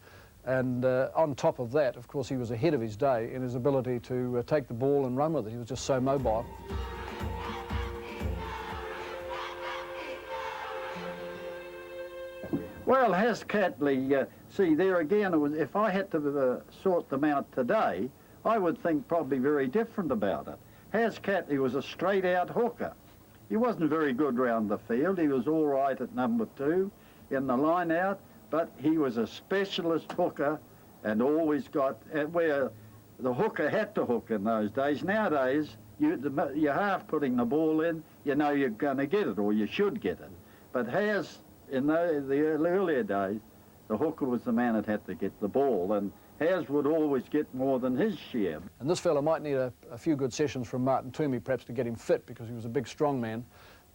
And on top of that, of course, he was ahead of his day in his ability to take the ball and run with it. He was just so mobile. Well, Has Catley, see, there again, it was, if I had to sort them out today, I would think probably very different about it. Has Catley was a straight-out hooker. He wasn't very good round the field. He was all right at number 2 in the line-out, but he was a specialist hooker and always got, where the hooker had to hook in those days. Nowadays, you're half putting the ball in, you know you're going to get it, or you should get it. But Has, in the earlier days, the hooker was the man that had to get the ball, and Has would always get more than his share. And this fella might need a few good sessions from Martin Toomey perhaps to get him fit, because he was a big, strong man.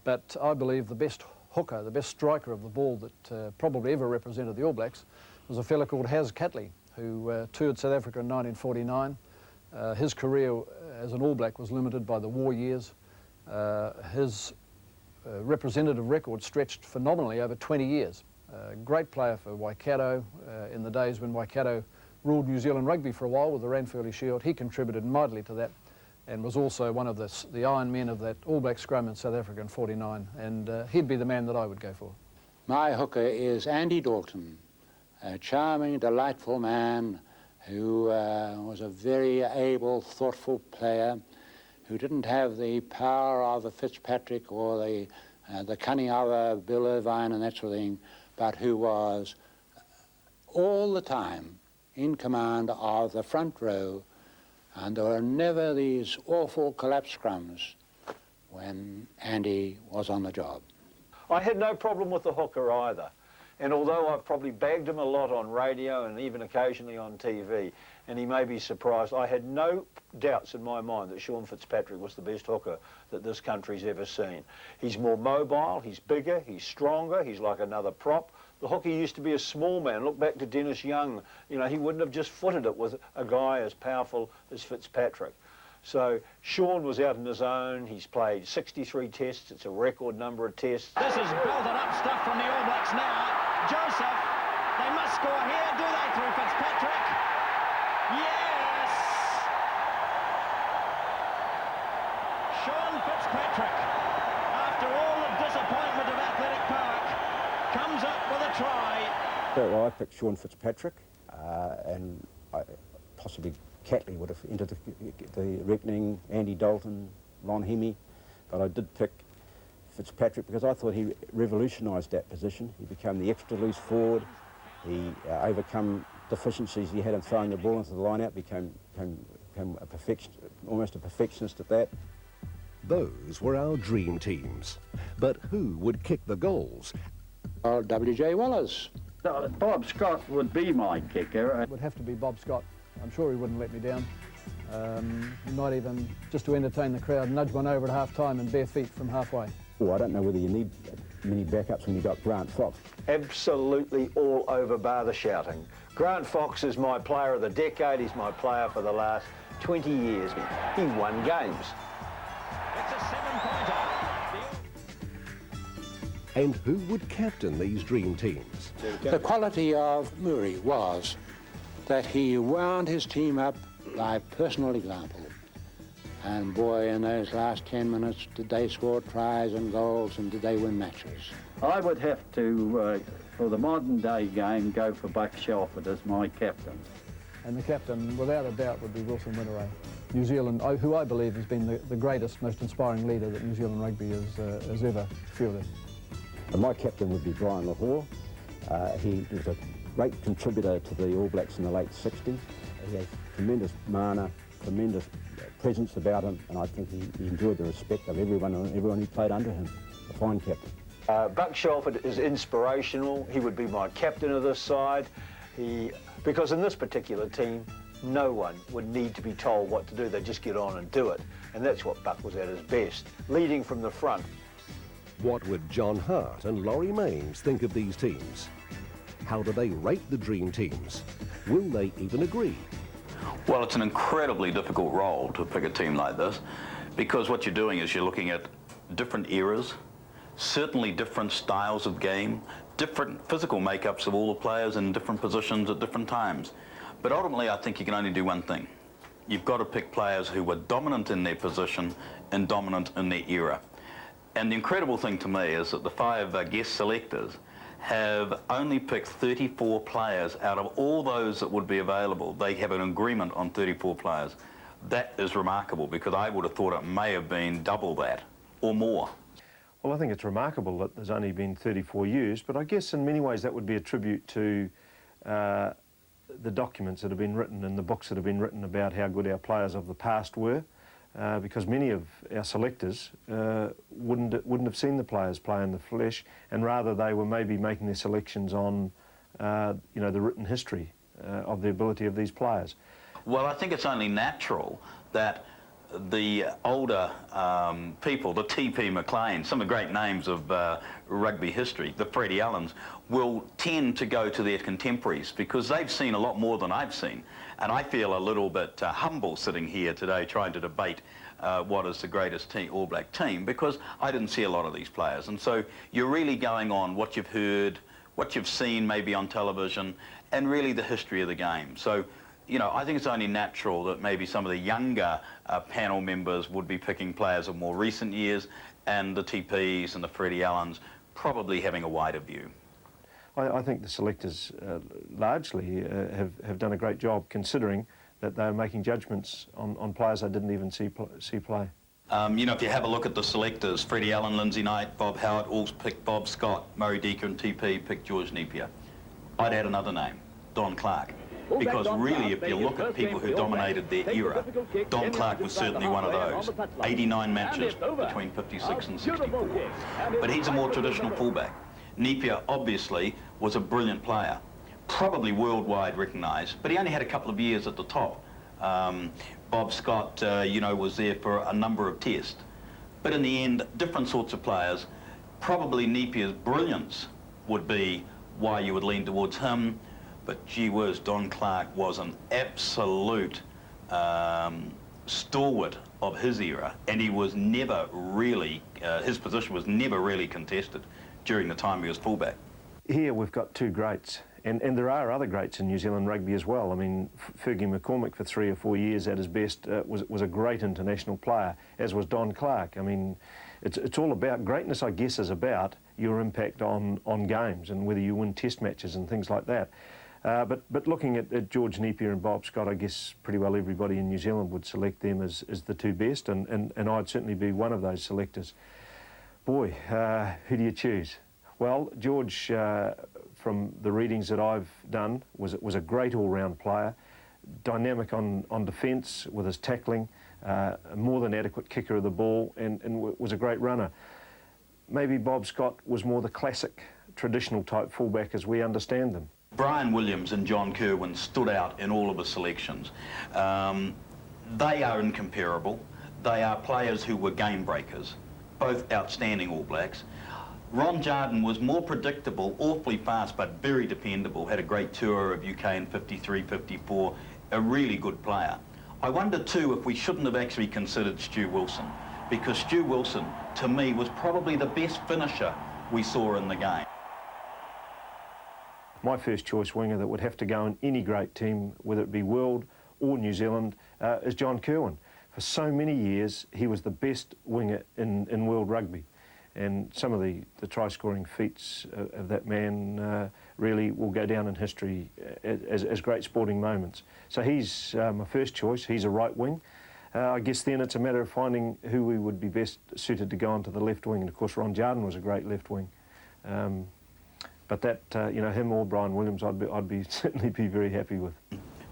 But I believe the best hooker, the best striker of the ball that probably ever represented the All Blacks was a fella called Has Catley, who toured South Africa in 1949. His career as an All Black was limited by the war years. His representative record stretched phenomenally over 20 years. Great player for Waikato in the days when Waikato ruled New Zealand rugby for a while with the Ranfurly Shield. He contributed mightily to that and was also one of the iron men of that All Black scrum in South Africa in '49, and he'd be the man that I would go for. My hooker is Andy Dalton, a charming, delightful man who was a very able, thoughtful player who didn't have the power of a Fitzpatrick or the cunning of a Bill Irvine and that sort of thing, but who was all the time in command of the front row, and there were never these awful collapse scrums when Andy was on the job. I had no problem with the hooker either. And although I've probably bagged him a lot on radio and even occasionally on TV, and he may be surprised, I had no doubts in my mind that Sean Fitzpatrick was the best hooker that this country's ever seen. He's more mobile, he's bigger, he's stronger, he's like another prop. The hockey used to be a small man. Look back to Dennis Young. You know, he wouldn't have just footed it with a guy as powerful as Fitzpatrick. So Sean was out on his own. He's played 63 tests. It's a record number of tests. This is belted up stuff from the All Blacks now. Joseph, they must score here, do they, through Fitzpatrick? Yes! Sean Fitzpatrick, after all the disappointment of Athletic Park, comes up with a try. Well, I picked Sean Fitzpatrick, and possibly Catley would have entered the reckoning, Andy Dalton, Ron Hemy, but I did pick Fitzpatrick because I thought he revolutionised that position. He became the extra loose forward. He overcome deficiencies he had in throwing the ball into the line-out, became almost a perfectionist at that. Those were our dream teams. But who would kick the goals? W.J. Wallace. Bob Scott would be my kicker. It would have to be Bob Scott. I'm sure he wouldn't let me down. He might even, just to entertain the crowd, nudge one over at half-time and bare feet from halfway. Oh, I don't know whether you need many backups when you've got Grant Fox. Absolutely all over bar the shouting. Grant Fox is my player of the decade. He's my player for the last 20 years. He won games. It's a 7-pointer. And who would captain these dream teams? The quality of Murray was that he wound his team up by personal example. And boy, in those last 10 minutes, did they score tries and goals and did they win matches? I would have to, for the modern day game, go for Buck Shelford as my captain. And the captain, without a doubt, would be Wilson Winteray, New Zealand, who I believe has been the greatest, most inspiring leader that New Zealand rugby has ever fielded. And my captain would be Brian Lahore. He was a great contributor to the All Blacks in the late 60s. He has tremendous mana, tremendous presence about him, and I think he enjoyed the respect of everyone who played under him. A fine captain. Buck Shelford is inspirational. He would be my captain of this side. Because in this particular team, no one would need to be told what to do. They just get on and do it. And that's what Buck was at his best, leading from the front. What would John Hart and Laurie Mains think of these teams? How do they rate the dream teams? Will they even agree? Well, it's an incredibly difficult role to pick a team like this, because what you're doing is you're looking at different eras, certainly different styles of game, different physical makeups of all the players in different positions at different times. But ultimately, I think you can only do one thing. You've got to pick players who were dominant in their position and dominant in their era. And the incredible thing to me is that the 5 guest selectors have only picked 34 players out of all those that would be available. They have an agreement on 34 players. That is remarkable, because I would have thought it may have been double that or more. Well, I think it's remarkable that there's only been 34 used, but I guess in many ways that would be a tribute to the documents that have been written and the books that have been written about how good our players of the past were. Because many of our selectors wouldn't have seen the players play in the flesh, and rather they were maybe making their selections on, you know, the written history of the ability of these players. Well, I think it's only natural that the older people, the T.P. McLean, some of the great names of rugby history, the Freddie Allens, will tend to go to their contemporaries because they've seen a lot more than I've seen. And I feel a little bit humble sitting here today trying to debate what is the greatest All Black team, because I didn't see a lot of these players. And so you're really going on what you've heard, what you've seen maybe on television, and really the history of the game. So, you know, I think it's only natural that maybe some of the younger panel members would be picking players of more recent years, and the TPs and the Freddie Allens probably having a wider view. I think the selectors largely have done a great job, considering that they're making judgments on players they didn't even see play. You know, if you have a look at the selectors, Freddie Allen, Lindsay Knight, Bob Howard, all picked Bob Scott, Murray Deaker and TP picked George Napier. I'd add another name, Don Clark. Because really, if you look at people who dominated their era, Don Clark was certainly one of those. 89 matches between 56 and 64. But he's a more traditional fullback. Napier, obviously, was a brilliant player, probably worldwide recognised, but he only had a couple of years at the top. Bob Scott, you know, was there for a number of tests. But in the end, different sorts of players. Probably Napier's brilliance would be why you would lean towards him, but gee whiz, Don Clark was an absolute stalwart of his era, and he was never really, his position was never really contested during the time he was fullback. Here we've got two greats, and there are other greats in New Zealand rugby as well. I mean, Fergie McCormick for 3 or 4 years at his best was a great international player, as was Don Clark. I mean, it's all about, greatness I guess is about your impact on games and whether you win test matches and things like that. But looking at George Napier and Bob Scott, I guess pretty well everybody in New Zealand would select them as the two best, and I'd certainly be one of those selectors. Boy, who do you choose? Well, George, from the readings that I've done, was a great all-round player, dynamic on defence with his tackling, a more than adequate kicker of the ball, and was a great runner. Maybe Bob Scott was more the classic, traditional type fullback as we understand them. Brian Williams and John Kerwin stood out in all of his selections. They are incomparable. They are players who were game breakers, both outstanding All Blacks. Ron Jardine was more predictable, awfully fast, but very dependable, had a great tour of UK in 53, 54, a really good player. I wonder too if we shouldn't have actually considered Stu Wilson, because Stu Wilson, to me, was probably the best finisher we saw in the game. My first choice winger that would have to go in any great team, whether it be World or New Zealand, is John Kerwin. For so many years, he was the best winger in World Rugby. And some of the try-scoring feats of that man really will go down in history as great sporting moments. So he's my first choice. He's a right wing. I guess then it's a matter of finding who we would be best suited to go onto the left wing. And of course, Ron Jardine was a great left wing. But that, you know, him or Brian Williams, I'd be certainly be very happy with.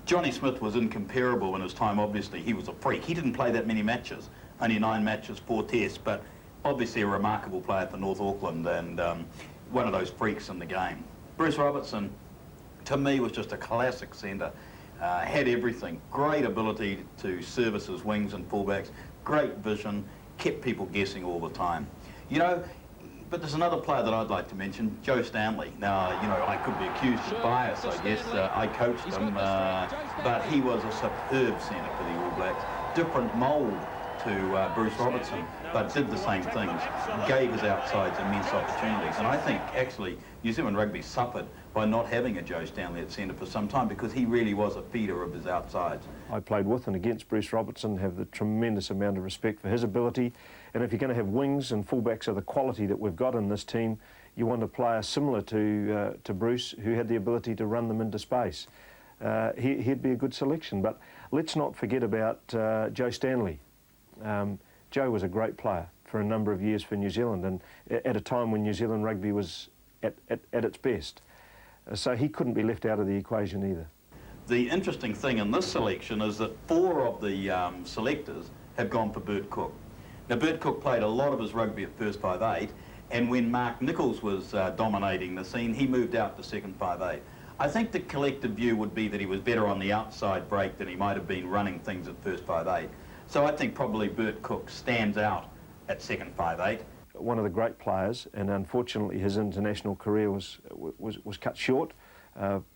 Johnny Smith was incomparable in his time. Obviously, he was a freak. He didn't play that many matches, only 9 matches, 4 tests, but obviously a remarkable player for North Auckland and one of those freaks in the game. Bruce Robertson, to me, was just a classic centre. Had everything. Great ability to service his wings and fullbacks, great vision, kept people guessing all the time. You know, but there's another player that I'd like to mention, Joe Stanley. Now, you know, I could be accused of bias, I guess. I coached him, but he was a superb centre for the All Blacks. Different mould to Bruce Robertson, but did the same things, gave his outsides immense opportunities. And I think, actually, New Zealand rugby suffered by not having a Joe Stanley at centre for some time because he really was a feeder of his outsides. I played with and against Bruce Robertson, have the tremendous amount of respect for his ability. And if you're going to have wings and fullbacks of the quality that we've got in this team, you want a player similar to Bruce who had the ability to run them into space. He'd be a good selection. But let's not forget about Joe Stanley. Joe was a great player for a number of years for New Zealand, and at a time when New Zealand rugby was at its best. So he couldn't be left out of the equation either. The interesting thing in this selection is that 4 of the selectors have gone for Bert Cook. Now, Bert Cook played a lot of his rugby at first 5'8", and when Mark Nichols was dominating the scene, he moved out to second 5'8". I think the collective view would be that he was better on the outside break than he might have been running things at first 5'8". So I think probably Bert Cook stands out at second 5'8". One of the great players, and unfortunately his international career was cut short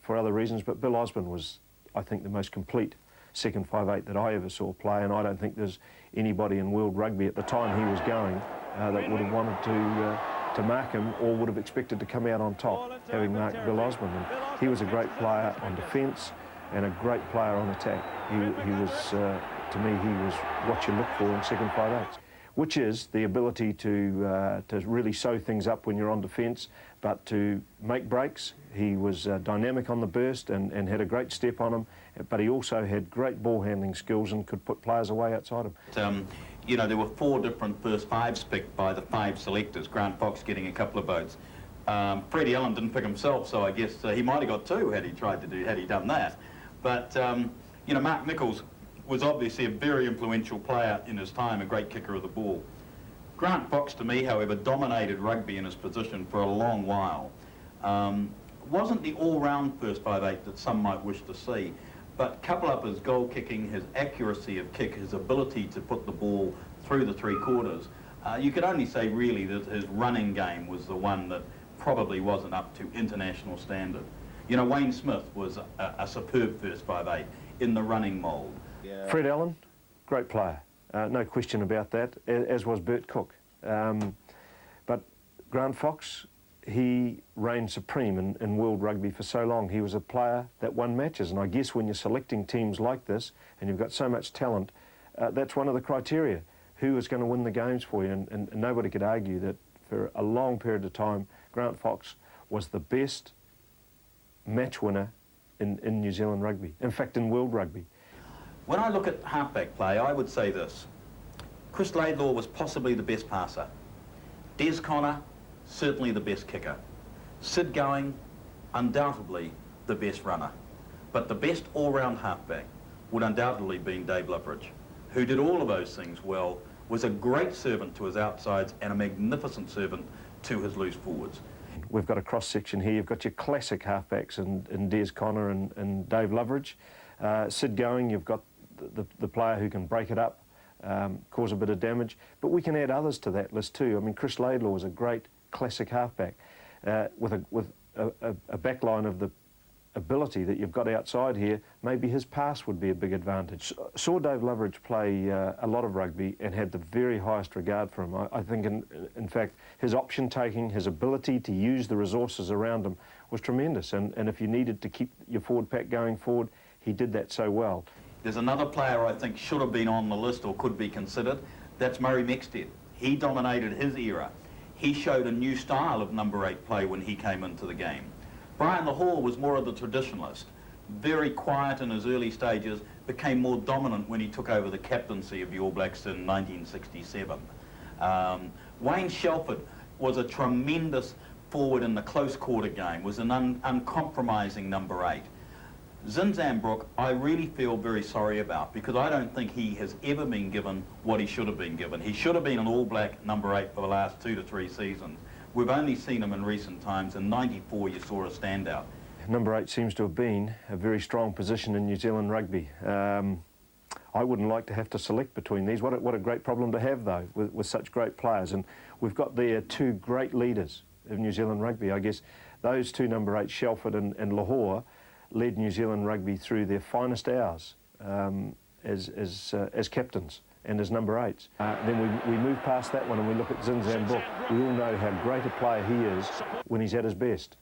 for other reasons, but Bill Osborne was, I think, the most complete second 5'8" that I ever saw play, and I don't think there's anybody in world rugby at the time he was going that would have wanted to mark him or would have expected to come out on top, having marked Bill Osborne. And he was a great player on defence and a great player on attack. He was, to me, he was what you look for in second 5'8", which is the ability to really sew things up when you're on defence, but to make breaks. He was dynamic on the burst and had a great step on him, but he also had great ball handling skills and could put players away outside him. You know, there were 4 different first 5s picked by the 5 selectors, Grant Fox getting a couple of votes. Freddie Allen didn't pick himself, so I guess he might have got 2 had he done that. But, you know, Mark Nichols was obviously a very influential player in his time, a great kicker of the ball. Grant Fox, to me, however, dominated rugby in his position for a long while. Wasn't the all-round first 5'8" that some might wish to see, but couple up his goal kicking, his accuracy of kick, his ability to put the ball through the 3/4, you could only say really that his running game was the one that probably wasn't up to international standard. You know, Wayne Smith was a superb first 5'8" in the running mould. Fred Allen, great player, no question about that, as was Bert Cook. But Grant Fox, he reigned supreme in world rugby for so long. He was a player that won matches, and I guess when you're selecting teams like this and you've got so much talent, that's one of the criteria. Who is going to win the games for you? And nobody could argue that for a long period of time, Grant Fox was the best match winner in New Zealand rugby, in fact in world rugby. When I look at halfback play, I would say this. Chris Laidlaw was possibly the best passer. Des Connor, certainly the best kicker. Sid Going, undoubtedly the best runner. But the best all-round halfback would undoubtedly be Dave Loveridge, who did all of those things well, was a great servant to his outsides and a magnificent servant to his loose forwards. We've got a cross-section here. You've got your classic halfbacks in Des Connor and Dave Loveridge. Sid Going, you've got the player who can break it up, cause a bit of damage. But we can add others to that list too. I mean, Chris Laidlaw was a great classic halfback with a backline of the ability that you've got outside here. Maybe his pass would be a big advantage. Saw Dave Loveridge play a lot of rugby and had the very highest regard for him. I think, in fact, his option taking, his ability to use the resources around him was tremendous. And if you needed to keep your forward pack going forward, he did that so well. There's another player I think should have been on the list or could be considered. That's Murray Mexted. He dominated his era. He showed a new style of number 8 play when he came into the game. Brian Lahore was more of the traditionalist, very quiet in his early stages, became more dominant when he took over the captaincy of the All Blacks in 1967. Wayne Shelford was a tremendous forward in the close quarter game, was an uncompromising number 8. Zinzan Brook, I really feel very sorry about, because I don't think he has ever been given what he should have been given. He should have been an All Black number 8 for the last 2 to 3 seasons. We've only seen him in recent times. In '94, you saw a standout. Number 8 seems to have been a very strong position in New Zealand rugby. I wouldn't like to have to select between these. What a great problem to have, though, with such great players. And we've got there 2 great leaders of New Zealand rugby. I guess those 2 number 8, Shelford and Lahore, led New Zealand rugby through their finest hours as captains and as number 8s. Then we move past that one and we look at Zinzan Brook. We all know how great a player he is when he's at his best.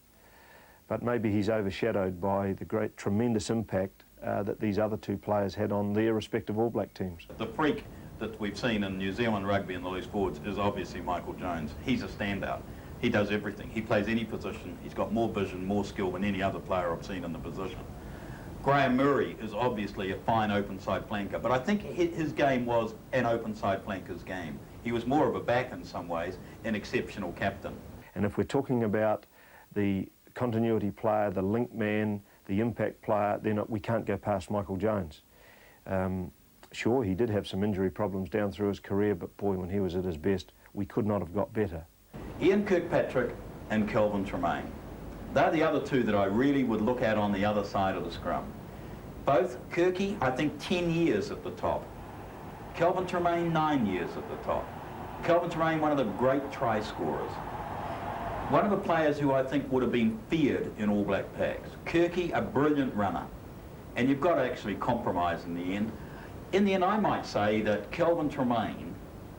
But maybe he's overshadowed by the great, tremendous impact that these other 2 players had on their respective All Black teams. The freak that we've seen in New Zealand rugby in the loose forwards is obviously Michael Jones. He's a standout. He does everything. He plays any position. He's got more vision, more skill than any other player I've seen in the position. Graham Murray is obviously a fine open-side flanker, but I think his game was an open-side flanker's game. He was more of a back in some ways, an exceptional captain. And if we're talking about the continuity player, the link man, the impact player, then we can't go past Michael Jones. Sure, he did have some injury problems down through his career, but boy, when he was at his best, we could not have got better. Ian Kirkpatrick and Kelvin Tremaine. They're the other 2 that I really would look at on the other side of the scrum. Both, Kirky, I think 10 years at the top. Kelvin Tremaine, 9 years at the top. Kelvin Tremaine, one of the great try scorers. One of the players who I think would have been feared in All Black packs. Kirky, a brilliant runner. And you've got to actually compromise in the end. In the end, I might say that Kelvin Tremaine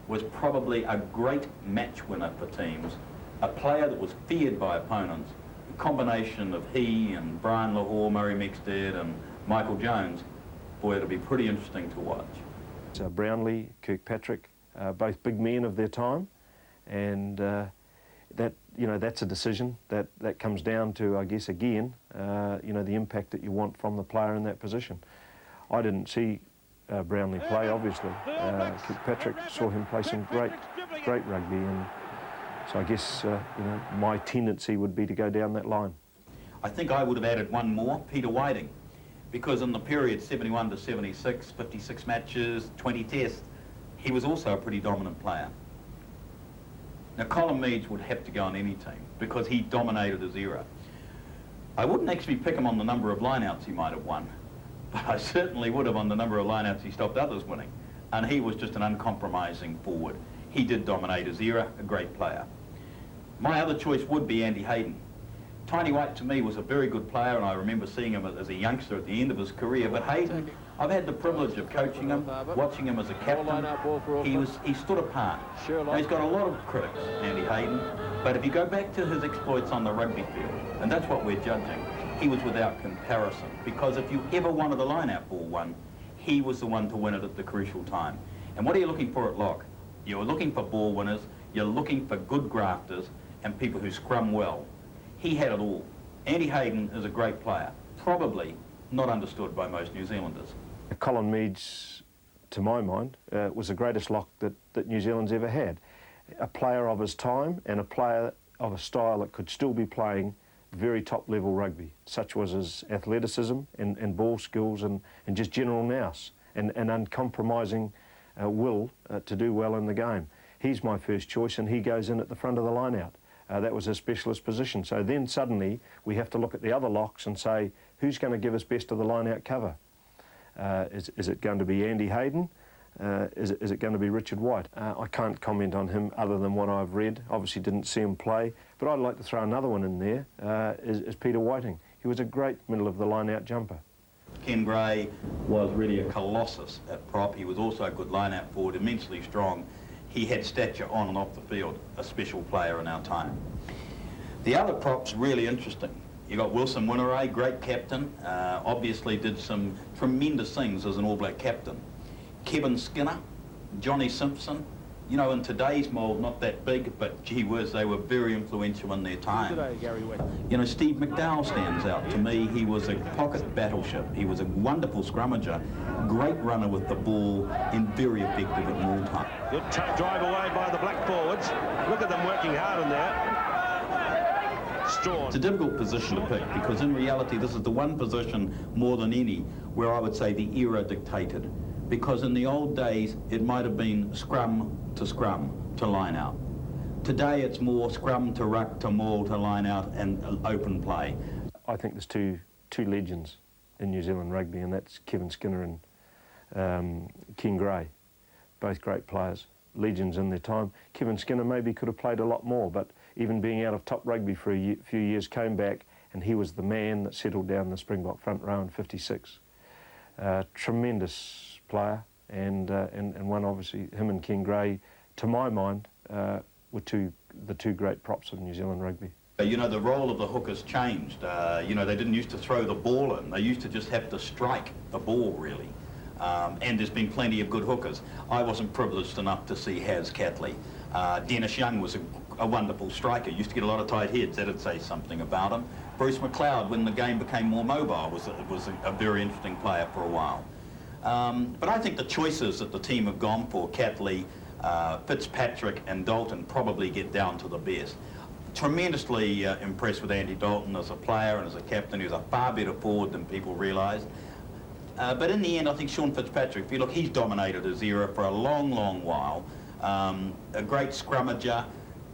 was probably a great match winner for teams, a player that was feared by opponents. A combination of he and Brian Lahore, Murray Mexted and Michael Jones, boy, it'll be pretty interesting to watch. So Brownlee, Kirkpatrick, both big men of their time, and that's a decision that comes down to, I guess, again, the impact that you want from the player in that position. I didn't see Brownlee play, obviously. Kirkpatrick, saw him play some great rugby, and so I guess my tendency would be to go down that line. I think I would have added one more, Peter Whiting, because in the period 71 to 76, 56 matches, 20 tests, he was also a pretty dominant player. Now Colin Meads would have to go on any team because he dominated his era. I wouldn't actually pick him on the number of lineouts he might have won, but I certainly would have on the number of lineouts he stopped others winning. And he was just an uncompromising forward. He did dominate his era, a great player. My other choice would be Andy Hayden. Tiny White to me was a very good player, and I remember seeing him as a youngster at the end of his career. But Hayden, I've had the privilege of coaching him, watching him as a captain. He stood apart. Now, he's got a lot of critics, Andy Hayden, but if you go back to his exploits on the rugby field, and that's what we're judging, he was without comparison. Because if you ever wanted a line-out ball won, he was the one to win it at the crucial time. And what are you looking for at lock? You're looking for ball winners, you're looking for good grafters, and people who scrum well. He had it all. Andy Hayden is a great player, probably not understood by most New Zealanders. Colin Meads, to my mind, was the greatest lock that New Zealand's ever had. A player of his time and a player of a style that could still be playing very top-level rugby. Such was his athleticism and ball skills and just general nous and uncompromising will to do well in the game. He's my first choice, and he goes in at the front of the line-out. That was his specialist position. So then suddenly we have to look at the other locks and say, who's going to give us best of the line-out cover? Is it going to be Andy Hayden? Is it going to be Richard White? I can't comment on him other than what I've read. Obviously didn't see him play, but I'd like to throw another one in there, is Peter Whiting. He was a great middle-of-the-line-out jumper. Ken Gray was really a colossus at prop. He was also a good line-out forward, immensely strong. He had stature on and off the field, a special player in our time. The other prop's really interesting. You got Wilson Winneray, great captain, obviously did some tremendous things as an All Black captain. Kevin Skinner, Johnny Simpson, you know, in today's mould, not that big, but gee whiz, they were very influential in their time. You know, Steve McDowell stands out. To me, he was a pocket battleship. He was a wonderful scrummager, great runner with the ball, and very effective at maul time. Good drive away by the black forwards. Look at them working hard in there. Strawn. It's a difficult position to pick because in reality this is the one position more than any where I would say the era dictated. Because in the old days it might have been scrum to line out. Today it's more scrum to ruck to maul to line out and open play. I think there's two legends in New Zealand rugby, and that's Kevin Skinner and Ken Gray. Both great players, legends in their time. Kevin Skinner maybe could have played a lot more, but even being out of top rugby for a few years, came back, and he was the man that settled down the Springbok front row in '56. Tremendous player, and one obviously, him and Ken Gray, to my mind, were the two great props of New Zealand rugby. You know, the role of the hookers changed. You know, they didn't used to throw the ball in. They used to just have to strike the ball, really. And there's been plenty of good hookers. I wasn't privileged enough to see Haz Catley. Dennis Young was a wonderful striker. Used to get a lot of tight heads. That'd say something about him. Bruce McLeod, when the game became more mobile, was a very interesting player for a while. But I think the choices that the team have gone for, Catley, Fitzpatrick and Dalton, probably get down to the best. Tremendously impressed with Andy Dalton as a player and as a captain. He was a far better forward than people realised. But in the end, I think Sean Fitzpatrick, if you look, he's dominated his era for a long, long while. A great scrummager,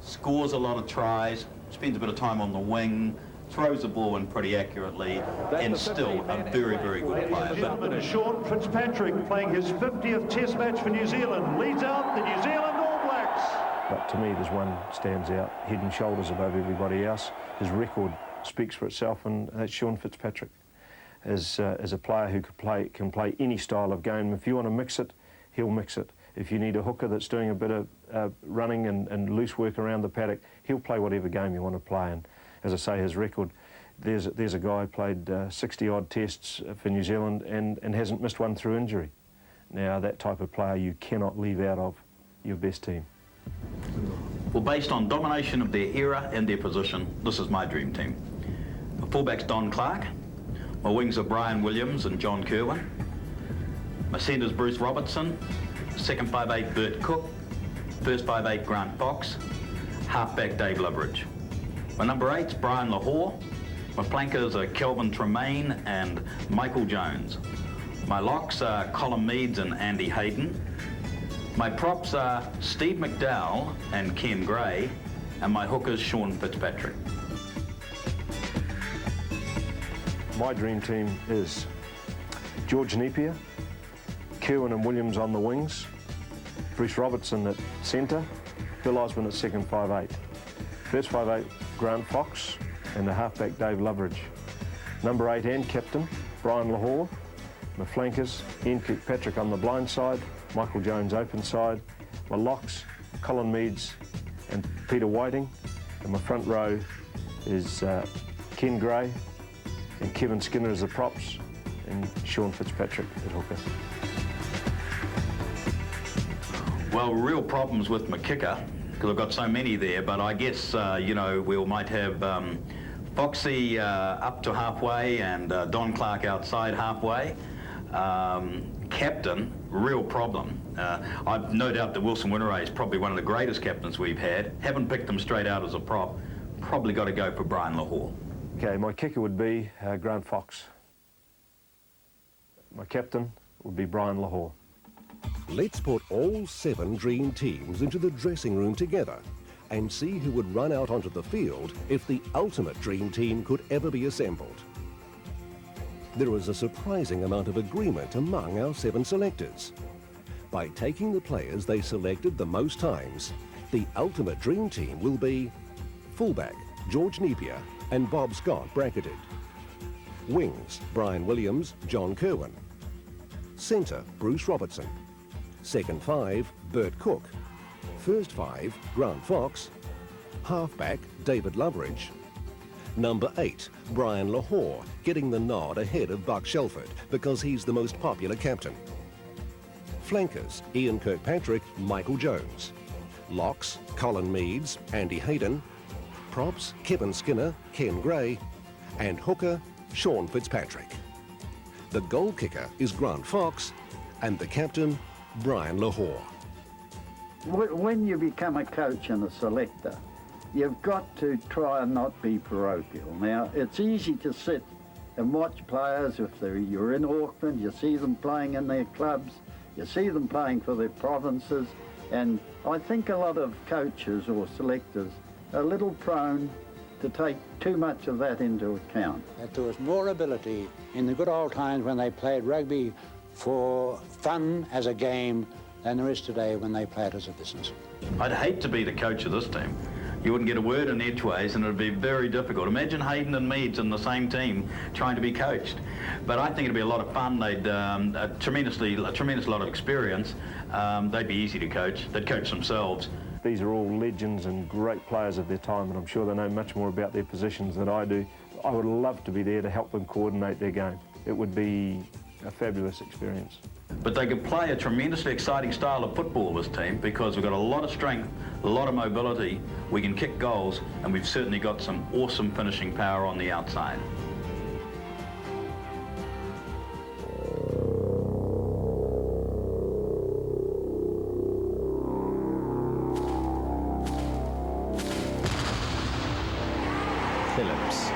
scores a lot of tries, spends a bit of time on the wing, throws the ball in pretty accurately, and still a very, very good player. Gentlemen, Sean Fitzpatrick playing his 50th Test match for New Zealand, leads out the New Zealand All Blacks. But to me, there's one stands out, head and shoulders above everybody else. His record speaks for itself, and that's Sean Fitzpatrick. As a player who can play any style of game. If you want to mix it, he'll mix it. If you need a hooker that's doing a bit of running and loose work around the paddock, he'll play whatever game you want to play. And as I say, his record, there's a guy who played 60-odd tests for New Zealand and hasn't missed one through injury. Now, that type of player you cannot leave out of your best team. Well, based on domination of their era and their position, this is my dream team. The fullback's Don Clark. My wings are Brian Williams and John Kerwin. My centre's Bruce Robertson. Second 5'8", Bert Cook. First 5'8", Grant Fox. Halfback, Dave Loveridge. My number 8's Brian Lahore. My flankers are Kelvin Tremaine and Michael Jones. My locks are Colin Meads and Andy Hayden. My props are Steve McDowell and Ken Gray. And my hookers, Sean Fitzpatrick. My dream team is George Napier, Kerwin and Williams on the wings, Bruce Robertson at centre, Bill Osborne at second 5'8". First 5'8", Grant Fox, and the halfback, Dave Loveridge. Number 8 and captain, Brian Lahore. My flankers, Ian Kirkpatrick on the blind side, Michael Jones open side. My locks, Colin Meads and Peter Whiting. And my front row is Ken Gray and Kevin Skinner as the props, and Sean Fitzpatrick at hooker. Well, real problems with my kicker, because I've got so many there, but I guess, you know, we might have Foxy up to halfway and Don Clark outside halfway. Captain, real problem. I've no doubt that Wilson Winteray is probably one of the greatest captains we've had. Haven't picked him straight out as a prop. Probably got to go for Brian Lahore. Okay, my kicker would be Grant Fox. My captain would be Brian Lahore. Let's put all 7 dream teams into the dressing room together and see who would run out onto the field if the ultimate dream team could ever be assembled. There is a surprising amount of agreement among our 7 selectors. By taking the players they selected the most times, the ultimate dream team will be fullback, George Napier and Bob Scott bracketed. Wings, Brian Williams, John Kerwin. Centre, Bruce Robertson. Second 5, Bert Cook. First 5, Grant Fox. Halfback, David Loveridge. Number 8, Brian Lahore, getting the nod ahead of Buck Shelford because he's the most popular captain. Flankers, Ian Kirkpatrick, Michael Jones. Locks, Colin Meads, Andy Hayden. Props, Kevin Skinner, Ken Gray. And hooker, Sean Fitzpatrick. The goal kicker is Grant Fox, and the captain, Brian Lahore. When you become a coach and a selector, you've got to try and not be parochial. Now, it's easy to sit and watch players. If you're in Auckland, you see them playing in their clubs, you see them playing for their provinces, and I think a lot of coaches or selectors are a little prone to take too much of that into account. That there was more ability in the good old times when they played rugby for fun as a game than there is today when they play it as a business. I'd hate to be the coach of this team. You wouldn't get a word in edgeways and it'd be very difficult. Imagine Hayden and Meads in the same team trying to be coached. But I think it'd be a lot of fun. They'd a tremendous lot of experience. They'd be easy to coach. They'd coach themselves. These are all legends and great players of their time, and I'm sure they know much more about their positions than I do. I would love to be there to help them coordinate their game. It would be a fabulous experience. But they could play a tremendously exciting style of football, this team, because we've got a lot of strength, a lot of mobility, we can kick goals, and we've certainly got some awesome finishing power on the outside. Phillips.